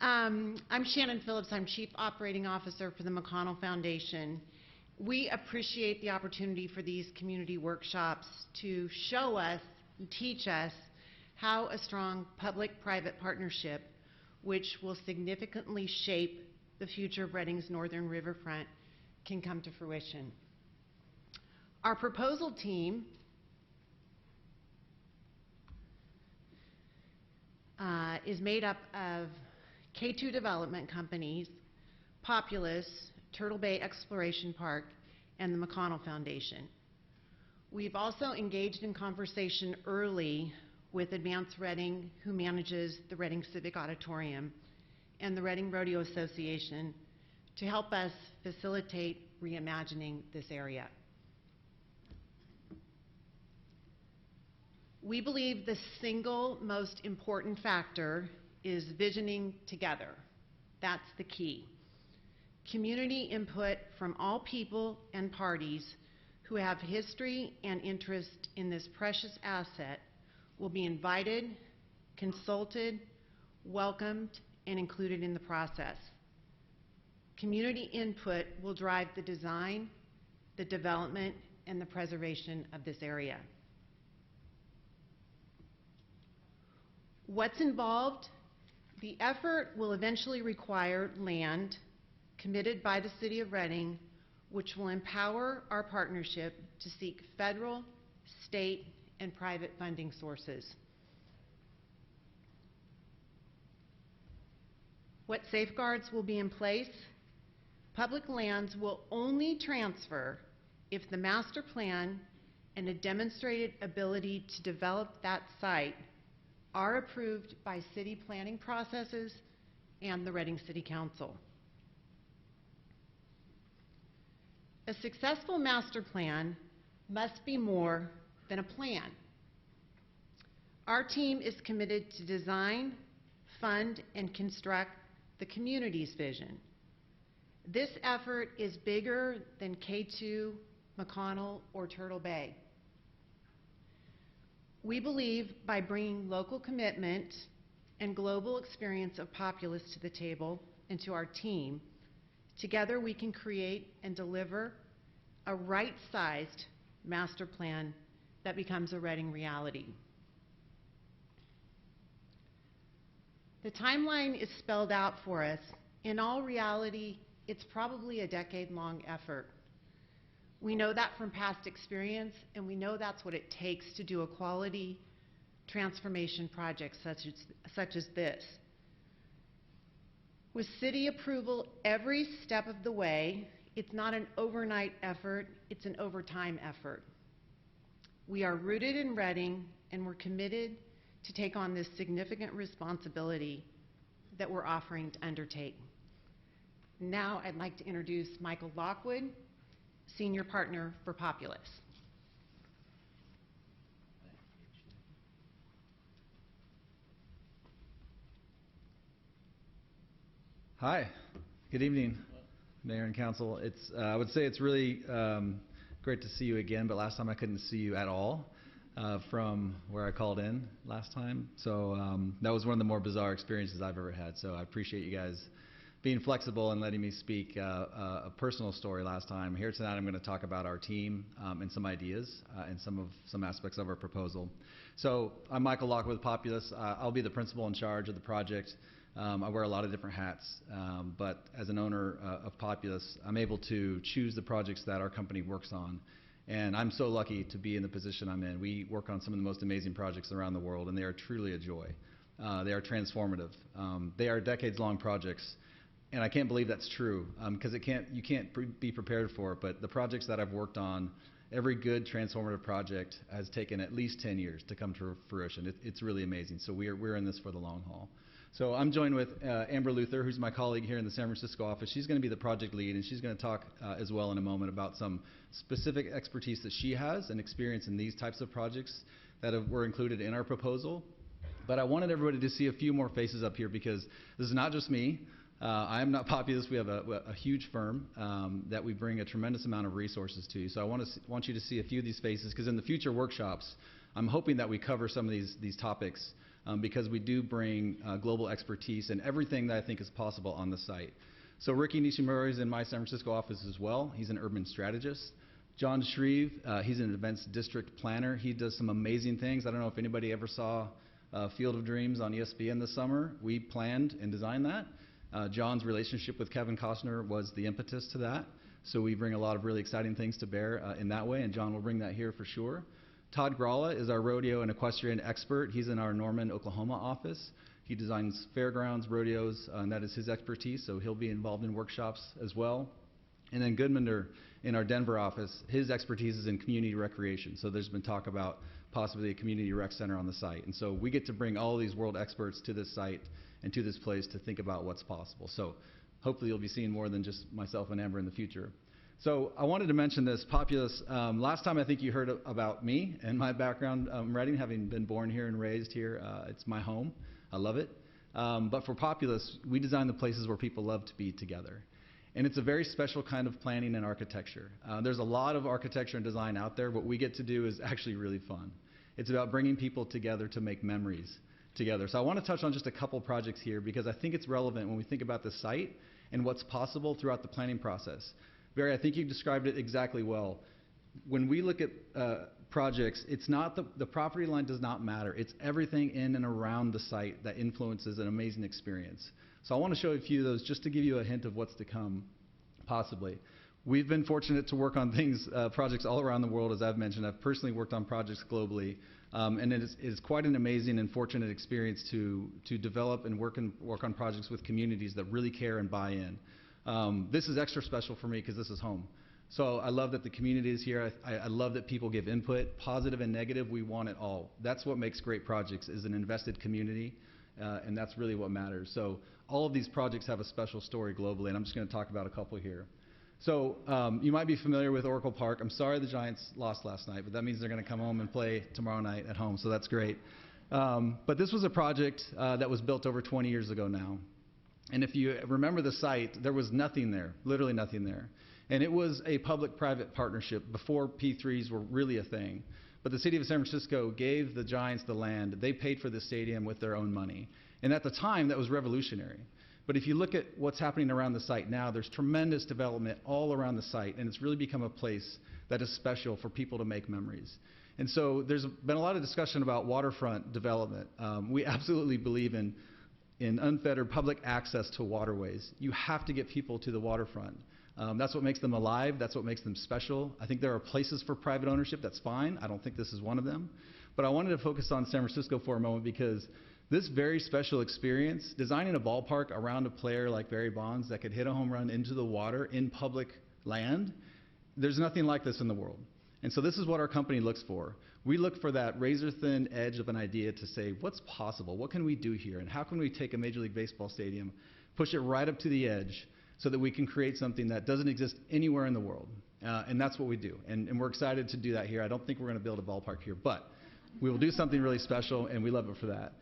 I'm Shannon Phillips. I'm Chief Operating Officer for the McConnell Foundation. We appreciate the opportunity for these community workshops to show us and teach us how a strong public-private partnership, which will significantly shape the future of Reading's northern riverfront, can come to fruition. Our proposal team is made up of K2 development companies, Populous, Turtle Bay Exploration Park, and the McConnell Foundation. We've also engaged in conversation early with Advance Reading, who manages the Reading Civic Auditorium, and the Reading Rodeo Association to help us facilitate reimagining this area. We believe the single most important factor is visioning together. That's the key. Community input from all people and parties who have history and interest in this precious asset will be invited, consulted, welcomed, and included in the process. Community input will drive the design, the development, and the preservation of this area. What's involved? The effort will eventually require land committed by the City of Reading, which will empower our partnership to seek federal, state, and private funding sources. What safeguards will be in place? Public lands will only transfer if the master plan and a demonstrated ability to develop that site are approved by city planning processes and the Reading City Council. A successful master plan must be more than a plan. Our team is committed to design, fund, and construct the community's vision. This effort is bigger than K2, McConnell, or Turtle Bay. We believe by bringing local commitment and global experience of Populous to the table and to our team, together we can create and deliver a right-sized master plan that becomes a Reading reality. The timeline is spelled out for us. In all reality, it's probably a decade-long effort. We know that from past experience, and we know that's what it takes to do a quality transformation project such as this. With city approval every step of the way, it's not an overnight effort, it's an overtime effort. We are rooted in Reading, and we're committed to take on this significant responsibility that we're offering to undertake. Now I'd like to introduce Michael Lockwood, Senior Partner for Populous. Hi, good evening, Mayor and Council. I would say it's really great to see you again, but last time I couldn't see you at all from where I called in last time. So that was one of the more bizarre experiences I've ever had. So I appreciate you guys being flexible and letting me speak a personal story last time. Here tonight I'm going to talk about our team and some ideas and some aspects of our proposal. So I'm Michael Lockwood with Populous. I'll be the principal in charge of the project. I wear a lot of different hats, but as an owner of Populous, I'm able to choose the projects that our company works on. And I'm so lucky to be in the position I'm in. We work on some of the most amazing projects around the world, and they are truly a joy. They are transformative. They are decades-long projects. And I can't believe that's true, because you can't be prepared for it. But the projects that I've worked on, every good transformative project has taken at least 10 years to come to fruition. It's really amazing. So we're in this for the long haul. So I'm joined with Amber Luther, who's my colleague here in the San Francisco office. She's going to be the project lead, and she's going to talk as well in a moment about some specific expertise that she has and experience in these types of projects that were included in our proposal. But I wanted everybody to see a few more faces up here, because this is not just me. I am not Populous. We have a huge firm that we bring a tremendous amount of resources to. So I want you to see a few of these faces, because in the future workshops, I'm hoping that we cover some of these topics, because we do bring global expertise and everything that I think is possible on the site. So Ricky Nishimura is in my San Francisco office as well. He's an urban strategist. John Shreve, he's an events district planner. He does some amazing things. I don't know if anybody ever saw Field of Dreams on ESPN this summer. We planned and designed that. John's relationship with Kevin Costner was the impetus to that. So we bring a lot of really exciting things to bear in that way, and John will bring that here for sure. Todd Gralla is our rodeo and equestrian expert. He's in our Norman, Oklahoma office. He designs fairgrounds, rodeos, and that is his expertise, so he'll be involved in workshops as well. And then Goodmander in our Denver office, his expertise is in community recreation. So there's been talk about possibly a community rec center on the site. And so we get to bring all these world experts to this site and to this place to think about what's possible. So hopefully you'll be seeing more than just myself and Amber in the future. So I wanted to mention this, Populous. Last time I think you heard about me and my background, Reading, having been born here and raised here. It's my home. I love it. But for Populous, we design the places where people love to be together. And it's a very special kind of planning and architecture. There's a lot of architecture and design out there. What we get to do is actually really fun. It's about bringing people together to make memories together. So I want to touch on just a couple projects here because I think it's relevant when we think about the site and what's possible throughout the planning process. Barry, I think you described it exactly well. When we look at projects, it's not the property line does not matter. It's everything in and around the site that influences an amazing experience. So I want to show you a few of those just to give you a hint of what's to come, possibly. We've been fortunate to work on things, projects all around the world, as I've mentioned. I've personally worked on projects globally, and it is quite an amazing and fortunate experience to develop and work on projects with communities that really care and buy in. This is extra special for me because this is home. So I love that the community is here. I love that people give input, positive and negative. We want it all. That's what makes great projects, is an invested community, and that's really what matters. So all of these projects have a special story globally, and I'm just going to talk about a couple here. So you might be familiar with Oracle Park. I'm sorry the Giants lost last night, but that means they're going to come home and play tomorrow night at home, so that's great. But this was a project that was built over 20 years ago now. And if you remember the site, there was nothing there, literally nothing there. And it was a public-private partnership before P3s were really a thing. But the city of San Francisco gave the Giants the land. They paid for the stadium with their own money. And at the time, that was revolutionary. But if you look at what's happening around the site now, there's tremendous development all around the site, and it's really become a place that is special for people to make memories. And so there's been a lot of discussion about waterfront development. We absolutely believe in unfettered public access to waterways. You have to get people to the waterfront. That's what makes them alive. That's what makes them special. I think there are places for private ownership. That's fine. I don't think this is one of them. But I wanted to focus on San Francisco for a moment because this very special experience, designing a ballpark around a player like Barry Bonds that could hit a home run into the water in public land, there's nothing like this in the world. And so this is what our company looks for. We look for that razor-thin edge of an idea to say, what's possible? What can we do here? And how can we take a Major League Baseball stadium, push it right up to the edge so that we can create something that doesn't exist anywhere in the world? And that's what we do. And we're excited to do that here. I don't think we're going to build a ballpark here, but we will do something really special, and we love it for that.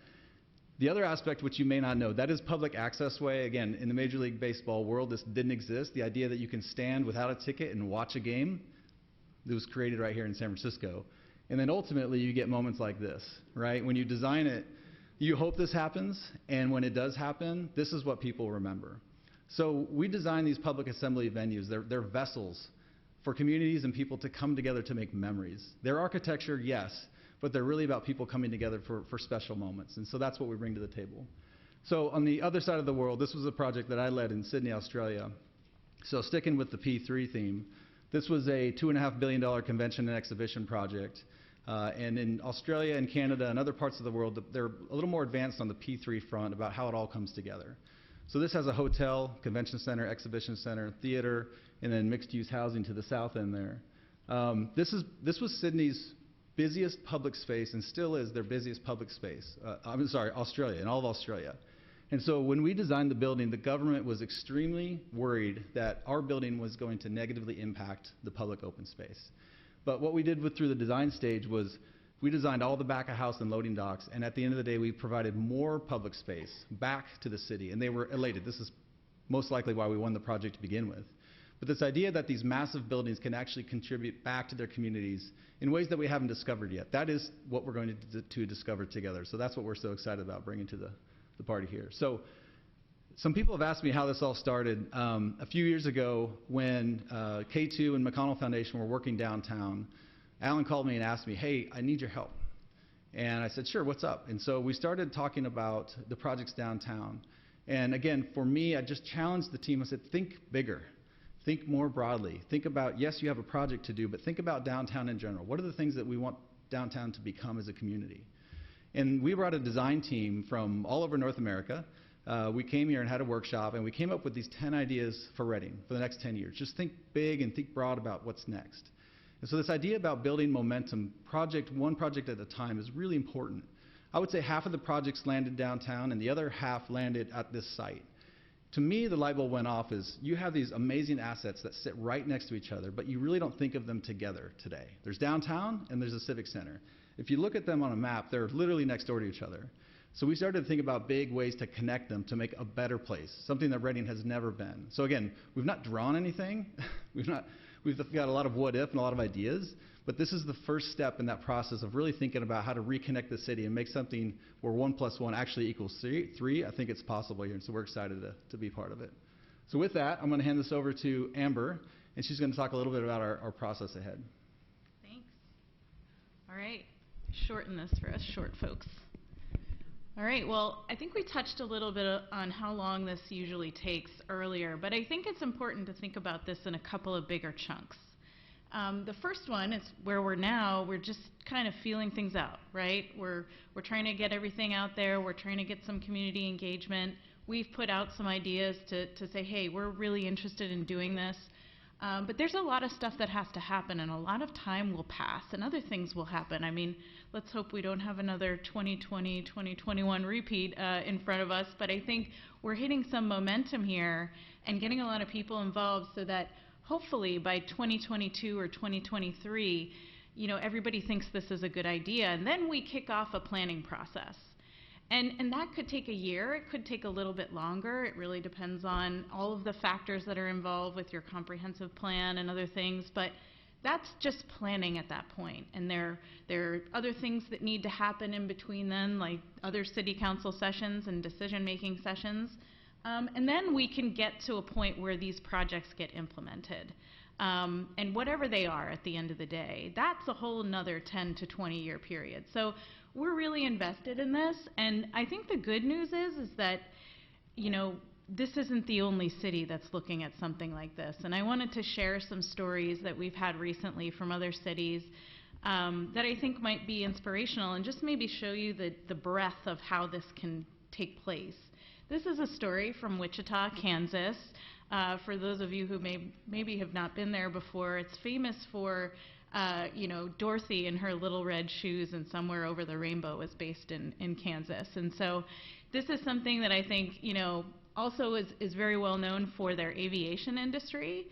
The other aspect, which you may not know, that is public access way. Again, in the Major League Baseball world, this didn't exist. The idea that you can stand without a ticket and watch a game, it was created right here in San Francisco. And then ultimately, you get moments like this, right? When you design it, you hope this happens, and when it does happen, this is what people remember. So we design these public assembly venues. They're vessels for communities and people to come together to make memories. Their architecture, yes, but they're really about people coming together for special moments. And so that's what we bring to the table. So on the other side of the world, this was a project that I led in Sydney, Australia. So sticking with the P3 theme, this was a $2.5 billion convention and exhibition project. And in Australia and Canada and other parts of the world, they're a little more advanced on the P3 front about how it all comes together. So this has a hotel, convention center, exhibition center, theater, and then mixed-use housing to the south end there. This was Sydney's busiest public space and still is their busiest public space. Australia, in all of Australia. And so when we designed the building, the government was extremely worried that our building was going to negatively impact the public open space. But what we did through the design stage was we designed all the back of house and loading docks, and at the end of the day, we provided more public space back to the city, and they were elated. This is most likely why we won the project to begin with. But this idea that these massive buildings can actually contribute back to their communities in ways that we haven't discovered yet, that is what we're going to discover together. So that's what we're so excited about bringing to the party here. So some people have asked me how this all started. A few years ago when K2 and McConnell Foundation were working downtown, Alan called me and asked me, hey, I need your help. And I said, sure, what's up? And so we started talking about the projects downtown. And again, for me, I just challenged the team. I said, think bigger. Think more broadly. Think about, yes, you have a project to do, but think about downtown in general. What are the things that we want downtown to become as a community? And we brought a design team from all over North America. We came here and had a workshop, and we came up with these 10 ideas for Reading for the next 10 years. Just think big and think broad about what's next. And so this idea about building momentum, one project at a time, is really important. I would say half of the projects landed downtown and the other half landed at this site. To me, the light bulb went off is you have these amazing assets that sit right next to each other, but you really don't think of them together today. There's downtown and there's a civic center. If you look at them on a map, they're literally next door to each other. So we started to think about big ways to connect them to make a better place, something that Reading has never been. So again, we've not drawn anything. We've got a lot of what if and a lot of ideas, but this is the first step in that process of really thinking about how to reconnect the city and make something where 1 + 1 actually equals 3. I think it's possible here, and so we're excited to be part of it. So with that, I'm going to hand this over to Amber, and she's going to talk a little bit about our process ahead. Thanks. All right. Shorten this for us short folks. All right, well, I think we touched a little bit on how long this usually takes earlier, but I think it's important to think about this in a couple of bigger chunks. The first one is where we're now, we're just kind of feeling things out, right? We're trying to get everything out there. We're trying to get some community engagement. We've put out some ideas to say, hey, we're really interested in doing this. But there's a lot of stuff that has to happen, and a lot of time will pass, and other things will happen. I mean, let's hope we don't have another 2020, 2021 repeat in front of us, but I think we're hitting some momentum here and getting a lot of people involved so that hopefully by 2022 or 2023, everybody thinks this is a good idea, and then we kick off a planning process. And that could take a year. It could take a little bit longer. It really depends on all of the factors that are involved with your comprehensive plan and other things. But that's just planning at that point. And there are other things that need to happen in between then, like other city council sessions and decision-making sessions. And then we can get to a point where these projects get implemented. And whatever they are at the end of the day, that's a whole another 10 to 20 year period. So we're really invested in this, and I think the good news is that, this isn't the only city that's looking at something like this. And I wanted to share some stories that we've had recently from other cities that I think might be inspirational and just maybe show you the breadth of how this can take place. This is a story from Wichita, Kansas. For those of you who maybe have not been there before, it's famous for Dorothy in her little red shoes and Somewhere Over the Rainbow was based in Kansas. And so this is something that I think, also is very well known for their aviation industry.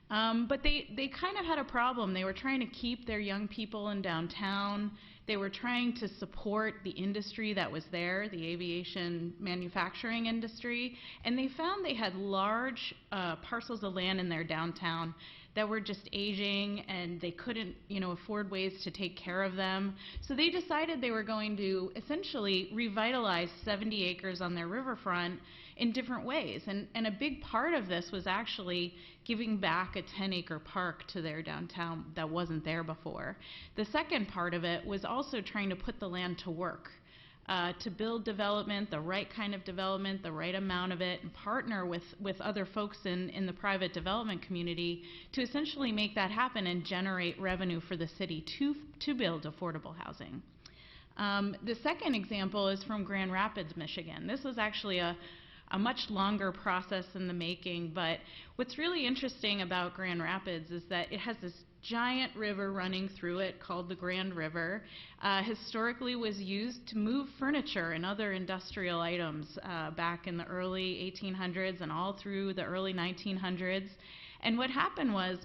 But they kind of had a problem. They were trying to keep their young people in downtown. They were trying to support the industry that was there, the aviation manufacturing industry. And they found they had large parcels of land in their downtown that were just aging, and they couldn't, afford ways to take care of them. So they decided they were going to essentially revitalize 70 acres on their riverfront in different ways. And a big part of this was actually giving back a 10-acre park to their downtown that wasn't there before. The second part of it was also trying to put the land to work. To build development, the right kind of development, the right amount of it, and partner with other folks in the private development community to essentially make that happen and generate revenue for the city to build affordable housing. The second example is from Grand Rapids, Michigan. This was actually a much longer process in the making, but what's really interesting about Grand Rapids is that it has this giant river running through it called the Grand River. Historically was used to move furniture and other industrial items back in the early 1800s and all through the early 1900s. And what happened was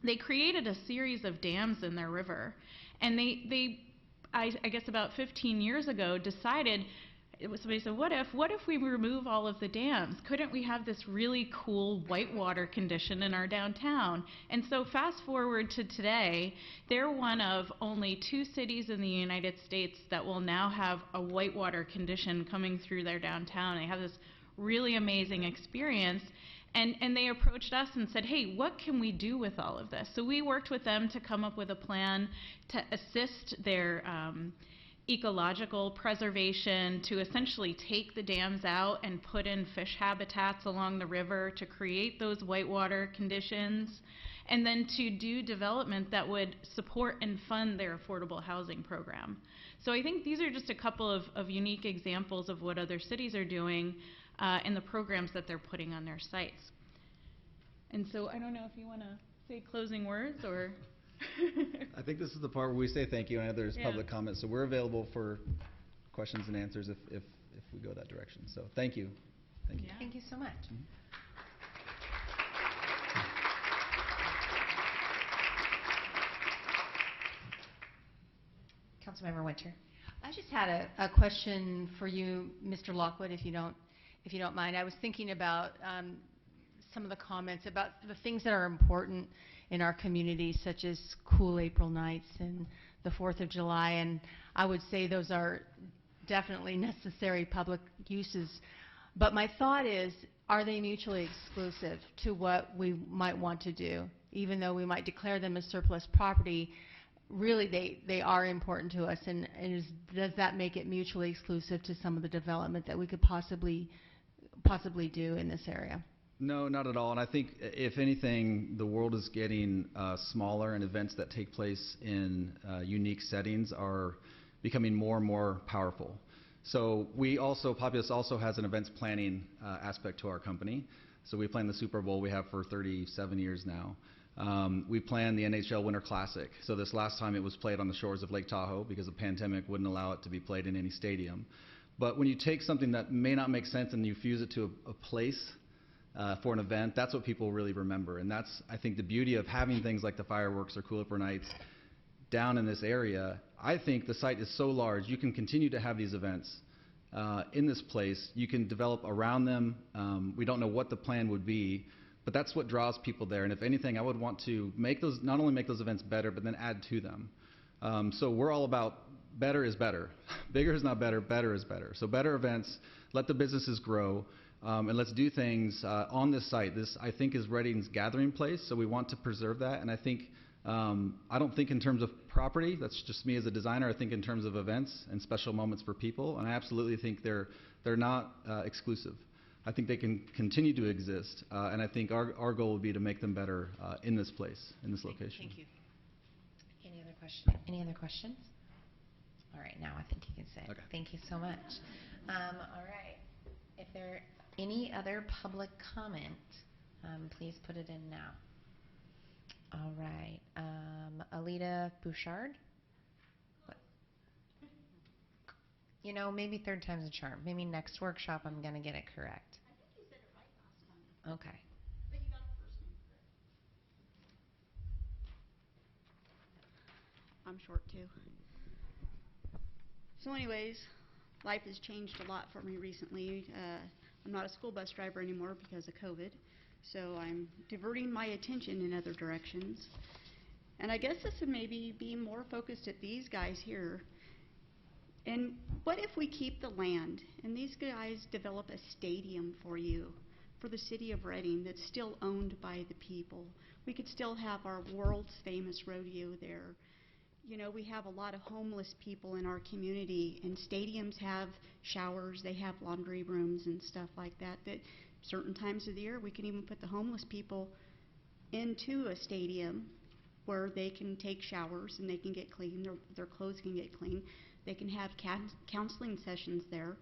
they created a series of dams in their river. And I guess about 15 years ago, decided, somebody said, what if we remove all of the dams? Couldn't we have this really cool whitewater condition in our downtown? And so fast forward to today, they're one of only 2 cities in the United States that will now have a whitewater condition coming through their downtown. They have this really amazing experience. And they approached us and said, hey, what can we do with all of this? So we worked with them to come up with a plan to assist their ecological preservation, to essentially take the dams out and put in fish habitats along the river to create those whitewater conditions, and then to do development that would support and fund their affordable housing program. So I think these are just a couple of unique examples of what other cities are doing and the programs that they're putting on their sites. And so I don't know if you want to say closing words or... I think this is the part where we say thank you, and there's public comment, so we're available for questions and answers if we go that direction. So thank you. Thank you. Thank you so much. Councilmember Winter. I just had a question for you, Mr. Lockwood, if you don't mind. I was thinking about some of the comments about the things that are important in our community, such as cool April nights and the 4th of July, and I would say those are definitely necessary public uses. But my thought is, are they mutually exclusive to what we might want to do? Even though we might declare them as surplus property, really they are important to us, and does that make it mutually exclusive to some of the development that we could possibly do in this area? No, not at all. And I think, if anything, the world is getting smaller, and events that take place in unique settings are becoming more and more powerful. So Populous also has an events planning aspect to our company. So we plan the Super Bowl, we have for 37 years now. We plan the NHL Winter Classic. So this last time it was played on the shores of Lake Tahoe because the pandemic wouldn't allow it to be played in any stadium. But when you take something that may not make sense and you fuse it to a place for an event, that's what people really remember. And that's, I think, the beauty of having things like the fireworks or Cool April Nights down in this area. I think the site is so large, you can continue to have these events in this place. You can develop around them. We don't know what the plan would be, but that's what draws people there. And if anything, I would want to make those, not only make those events better, but then add to them. So we're all about better is better. Bigger is not better, better is better. So better events, let the businesses grow. And let's do things on this site. This, I think, is Reading's gathering place, so we want to preserve that. And I think, I don't think in terms of property, that's just me as a designer. I think in terms of events and special moments for people, and I absolutely think they're not exclusive. I think they can continue to exist, and I think our goal would be to make them better in this place, in this location. Thank you. Any other questions? Any other questions? All right, now I think you can say it. Okay. Thank you so much. All right. If there any other public comment, please put it in now. All right. Alita Bouchard? What? You know, maybe third time's a charm. Maybe next workshop I'm going to get it correct. I think you said it right last time. Okay. But you got the first name correct. I'm short too. So anyways, life has changed a lot for me recently. I'm not a school bus driver anymore because of COVID, so I'm diverting my attention in other directions. And I guess this would maybe be more focused at these guys here. And what if we keep the land and these guys develop a stadium for you, for the city of Reading, that's still owned by the people? We could still have our world's famous rodeo there. You know, we have a lot of homeless people in our community, and stadiums have showers, they have laundry rooms and stuff like that, that certain times of the year we can even put the homeless people into a stadium where they can take showers and they can get clean, their clothes can get clean. They can have counseling sessions there.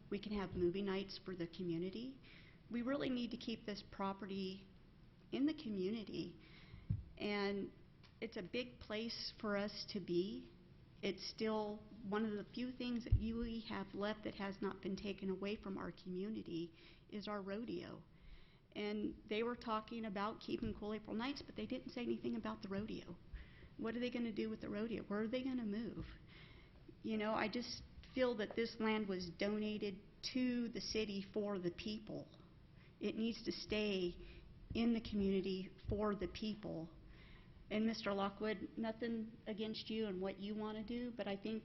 We can have movie nights for the community. We really need to keep this property in the community, and it's a big place for us to be. It's still one of the few things that we have left that has not been taken away from our community is our rodeo. And they were talking about keeping Cool April Nights, but they didn't say anything about the rodeo. What are they going to do with the rodeo? Where are they going to move? You know, I just feel that this land was donated to the city for the people. It needs to stay in the community for the people. And Mr. Lockwood, nothing against you and what you want to do, but I think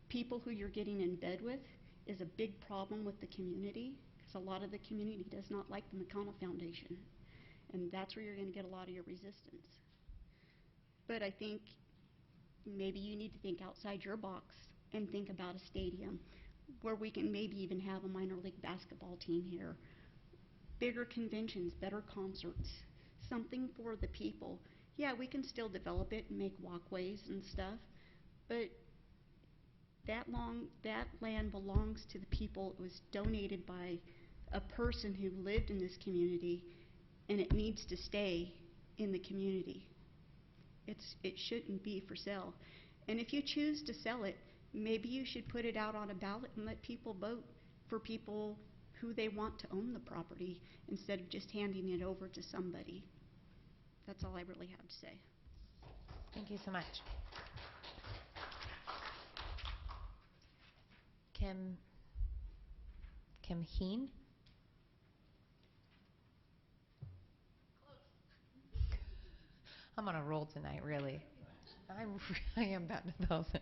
people who you're getting in bed with is a big problem with the community, because a lot of the community does not like the McConnell Foundation, and that's where you're going to get a lot of your resistance. But I think maybe you need to think outside your box and think about a stadium where we can maybe even have a minor league basketball team here. Bigger conventions, better concerts, something for the people. Yeah, we can still develop it and make walkways and stuff, but that land belongs to the people. It was donated by a person who lived in this community, and it needs to stay in the community. It shouldn't be for sale. And if you choose to sell it, maybe you should put it out on a ballot and let people vote for people who they want to own the property instead of just handing it over to somebody. That's all I really have to say. Thank you so much. Kim Heen? I'm on a roll tonight, really. I am batting 1,000.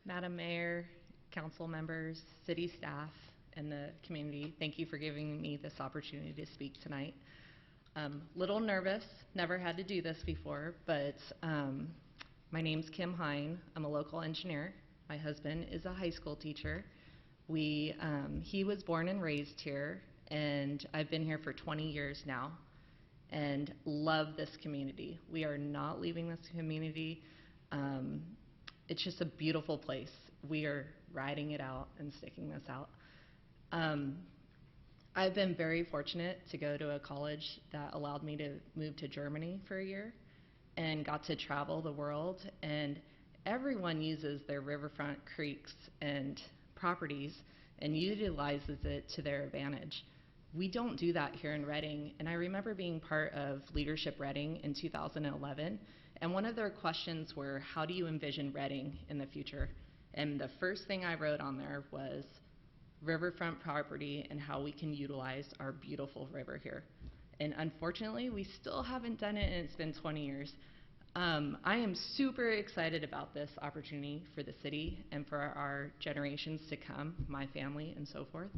Madam Mayor, council members, city staff, and the community, thank you for giving me this opportunity to speak tonight. Little nervous, never had to do this before, but my name's Kim Hine. I'm a local engineer. My husband is a high school teacher. He was born and raised here, and I've been here for 20 years now and love this community. We are not leaving this community. It's just a beautiful place. We are riding it out and sticking this out. I've been very fortunate to go to a college that allowed me to move to Germany for a year and got to travel the world, and everyone uses their riverfront creeks and properties and utilizes it to their advantage. We don't do that here in Reading, and I remember being part of Leadership Reading in 2011, and one of their questions were, how do you envision Reading in the future? And the first thing I wrote on there was riverfront property and how we can utilize our beautiful river here. And unfortunately, we still haven't done it, and it's been 20 years. I am super excited about this opportunity for the city and for our generations to come, my family and so forth.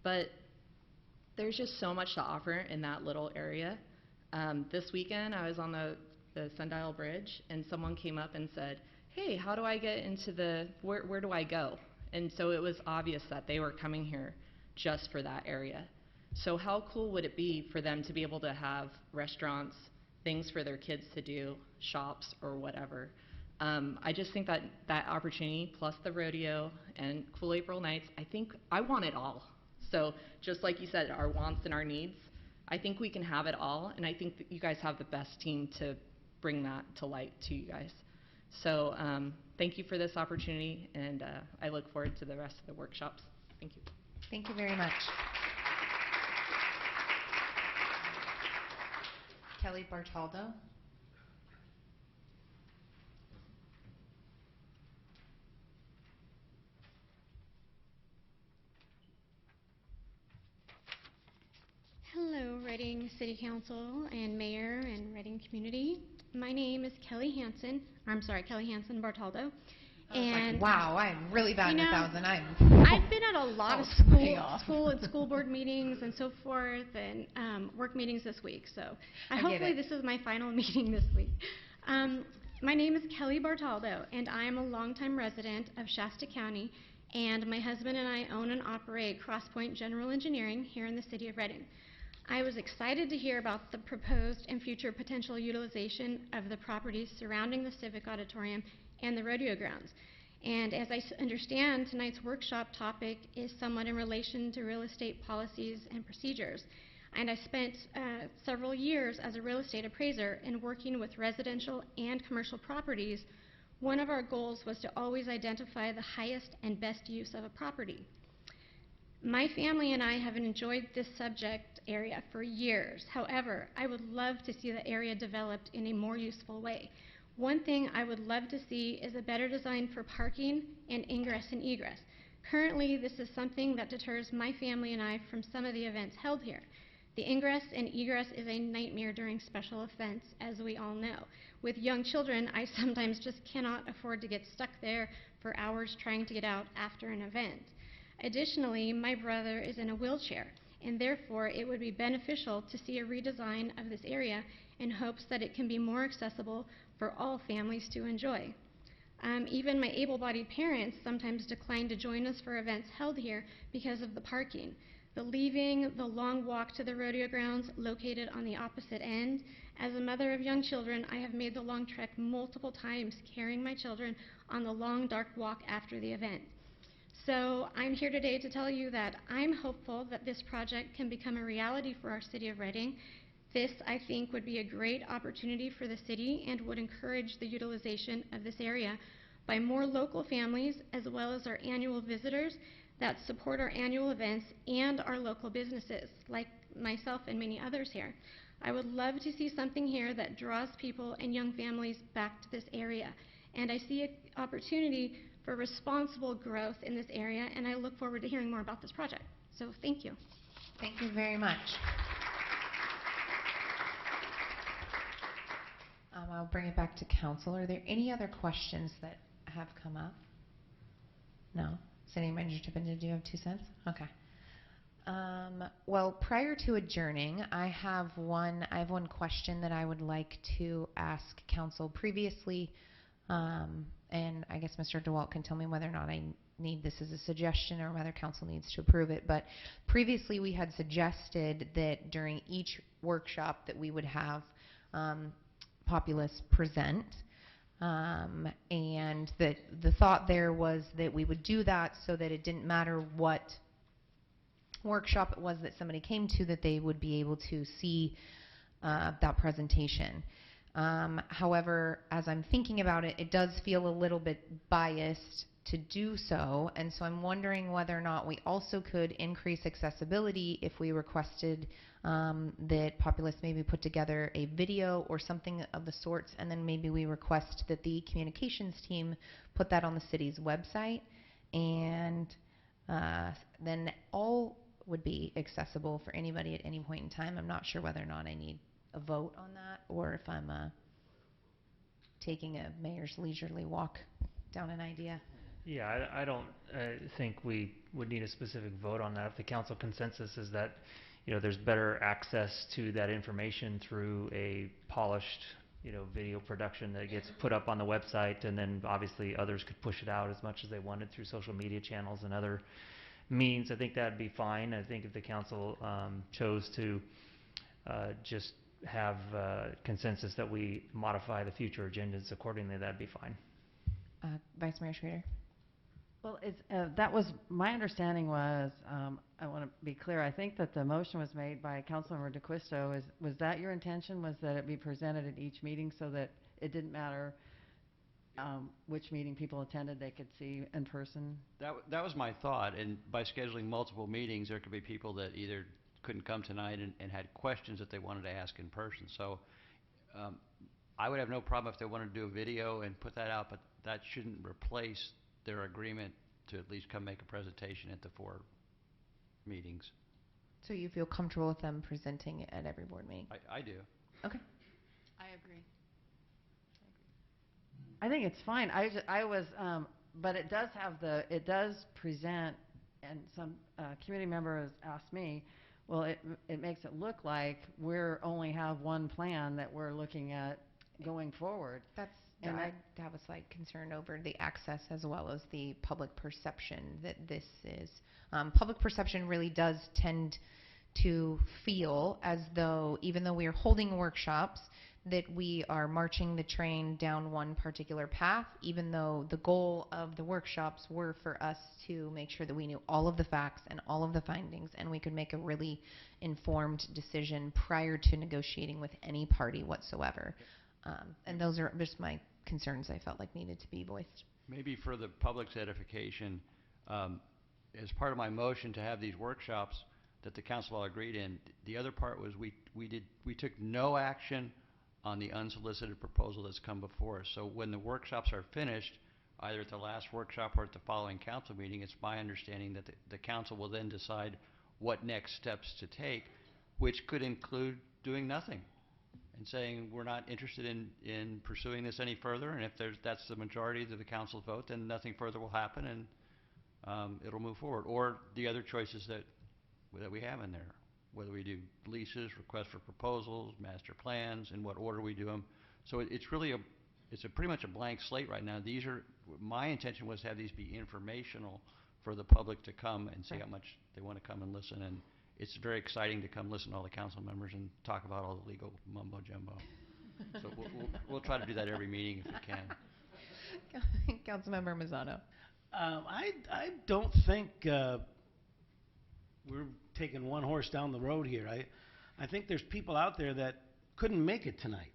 But there's just so much to offer in that little area. This weekend, I was on the Sundial Bridge, and someone came up and said, hey, how do I get into where do I go? And so it was obvious that they were coming here just for that area. So how cool would it be for them to be able to have restaurants, things for their kids to do, shops, or whatever. I just think that opportunity, plus the rodeo and cool April nights, I think I want it all. So just like you said, our wants and our needs, I think we can have it all, and I think that you guys have the best team to bring that to light to you guys. So thank you for this opportunity, and I look forward to the rest of the workshops. Thank you. Thank you very much. Kelly Bartaldo. Hello, Reading City Council and Mayor and Reading community. My name is Kelly Hansen Bartaldo. And wow, I'm really bad at 1,000. I've been at a lot of school and school board meetings and so forth, and work meetings this week. So hopefully this is my final meeting this week. My name is Kelly Bartaldo, and I am a longtime resident of Shasta County. And my husband and I own and operate Crosspoint General Engineering here in the city of Reading. I was excited to hear about the proposed and future potential utilization of the properties surrounding the Civic Auditorium and the Rodeo Grounds. And as I understand, tonight's workshop topic is somewhat in relation to real estate policies and procedures. And I spent several years as a real estate appraiser and working with residential and commercial properties. One of our goals was to always identify the highest and best use of a property. My family and I have enjoyed this subject area for years. However, I would love to see the area developed in a more useful way. One thing I would love to see is a better design for parking and ingress and egress. Currently, this is something that deters my family and I from some of the events held here. The ingress and egress is a nightmare during special events, as we all know. With young children, I sometimes just cannot afford to get stuck there for hours trying to get out after an event. Additionally, my brother is in a wheelchair, and therefore it would be beneficial to see a redesign of this area in hopes that it can be more accessible for all families to enjoy. Even my able-bodied parents sometimes decline to join us for events held here because of the parking. The leaving, the long walk to the rodeo grounds located on the opposite end. As a mother of young children, I have made the long trek multiple times carrying my children on the long dark walk after the event. So I'm here today to tell you that I'm hopeful that this project can become a reality for our city of Reading. This, I think, would be a great opportunity for the city and would encourage the utilization of this area by more local families as well as our annual visitors that support our annual events and our local businesses, like myself and many others here. I would love to see something here that draws people and young families back to this area. And I see an opportunity for responsible growth in this area, and I look forward to hearing more about this project. So thank you. Thank you very much. I'll bring it back to council. Are there any other questions that have come up? No? City Manager Tippin, did you have 2 cents? Okay. Well, prior to adjourning, I have one question that I would like to ask council. Previously, and I guess Mr. DeWalt can tell me whether or not I need this as a suggestion or whether council needs to approve it, but previously we had suggested that during each workshop that we would have Populace present, and that the thought there was that we would do that so that it didn't matter what workshop it was that somebody came to, that they would be able to see that presentation. However, as I'm thinking about it, it does feel a little bit biased to do so, and so I'm wondering whether or not we also could increase accessibility if we requested that Populace maybe put together a video or something of the sorts, and then maybe we request that the communications team put that on the city's website, and then all would be accessible for anybody at any point in time. I'm not sure whether or not I need a vote on that, or if I'm taking a mayor's leisurely walk down an idea. Yeah, I don't think we would need a specific vote on that. If the council consensus is that, you know, there's better access to that information through a polished, you know, video production that gets put up on the website, and then obviously others could push it out as much as they wanted through social media channels and other means, I think that'd be fine. I think if the council chose to just have consensus that we modify the future agendas accordingly, that'd be fine. Vice Mayor Schrader. Well, it's, that was, my understanding was, I want to be clear, I think that the motion was made by Councilmember DeQuisto. Was that your intention, was that it be presented at each meeting so that it didn't matter which meeting people attended, they could see in person? That was my thought, and by scheduling multiple meetings, there could be people that either couldn't come tonight and had questions that they wanted to ask in person. So I would have no problem if they wanted to do a video and put that out, but that shouldn't replace their agreement to at least come make a presentation at the 4 meetings. So you feel comfortable with them presenting at every board meeting? I do. Okay. I agree. I think it's fine. I was, but it does have it does present, and some community member has asked me, well, it makes it look like we're only have one plan that we're looking at going forward. And I have a slight concern over the access as well as the public perception that this is. Public perception really does tend to feel as though, even though we are holding workshops, that we are marching the train down one particular path, even though the goal of the workshops were for us to make sure that we knew all of the facts and all of the findings, and we could make a really informed decision prior to negotiating with any party whatsoever. And those are just my concerns I felt like needed to be voiced. Maybe for the public's edification, as part of my motion to have these workshops that the council all agreed in, the other part was we took no action on the unsolicited proposal that's come before us. So when the workshops are finished, either at the last workshop or at the following council meeting, it's my understanding that the council will then decide what next steps to take, which could include doing nothing and saying we're not interested in pursuing this any further, and if that's the majority of the council vote, then nothing further will happen, and it'll move forward. Or the other choices that we have in there. whether we do leases, requests for proposals, master plans, in what order we do them. So it's really it's pretty much a blank slate right now. My intention was to have these be informational for the public to come and see how much they want to come and listen. And it's very exciting to come listen to all the council members and talk about all the legal mumbo jumbo. So we'll try to do that every meeting if we can. Councilmember Mazzano. I don't think we're taking one horse down the road here. I think there's people out there that couldn't make it tonight.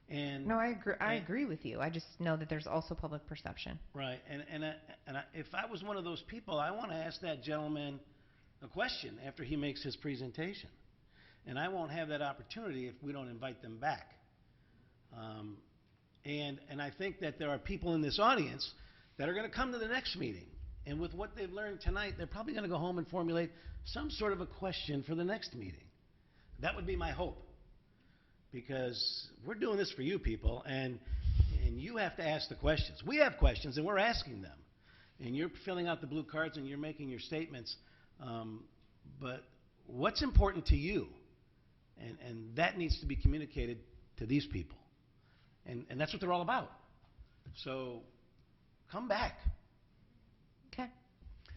And no, I agree with you. I just know that there's also public perception. Right, and if I was one of those people, I want to ask that gentleman a question after he makes his presentation, and I won't have that opportunity if we don't invite them back. And I think that there are people in this audience that are going to come to the next meeting, and with what they've learned tonight, they're probably going to go home and formulate some sort of a question for the next meeting. That would be my hope. Because we're doing this for you people, and you have to ask the questions. We have questions, and we're asking them. And you're filling out the blue cards, and you're making your statements. But what's important to you? And that needs to be communicated to these people. And that's what they're all about. So come back. Okay.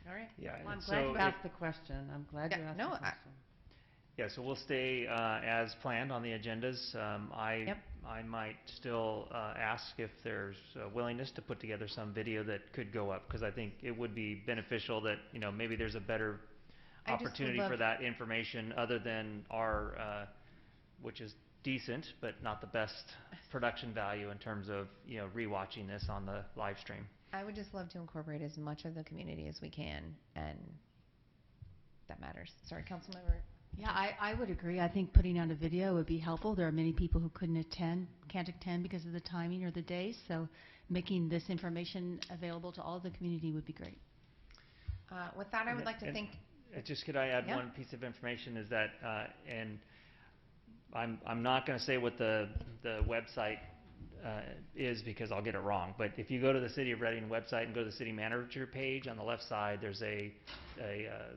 All right. Yeah. Well, I'm glad you asked the question. I'm glad you asked the question. Yeah, so we'll stay as planned on the agendas. I might still ask if there's a willingness to put together some video that could go up, because I think it would be beneficial that, maybe there's a better opportunity for that information other than our, which is decent, but not the best production value in terms of, rewatching this on the live stream. I would just love to incorporate as much of the community as we can, and that matters. Sorry, Councilmember. Yeah, I would agree. I think putting out a video would be helpful. There are many people who can't attend because of the timing or the day, so making this information available to all the community would be great. With that, I would like to thank... Just could I add one piece of information, is that, and I'm not going to say what the website is because I'll get it wrong, but if you go to the City of Reading website and go to the City Manager page, on the left side there's a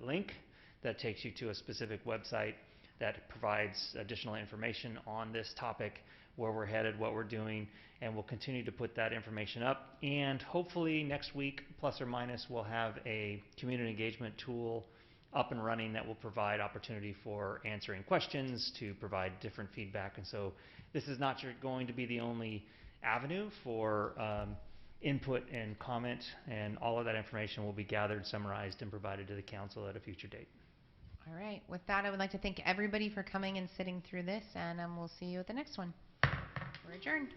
link that takes you to a specific website that provides additional information on this topic, where we're headed, what we're doing, and we'll continue to put that information up. And hopefully next week, plus or minus, we'll have a community engagement tool up and running that will provide opportunity for answering questions, to provide different feedback. And so this is not going to be the only avenue for input and comment, and all of that information will be gathered, summarized, and provided to the council at a future date. All right. With that, I would like to thank everybody for coming and sitting through this, and we'll see you at the next one. We're adjourned.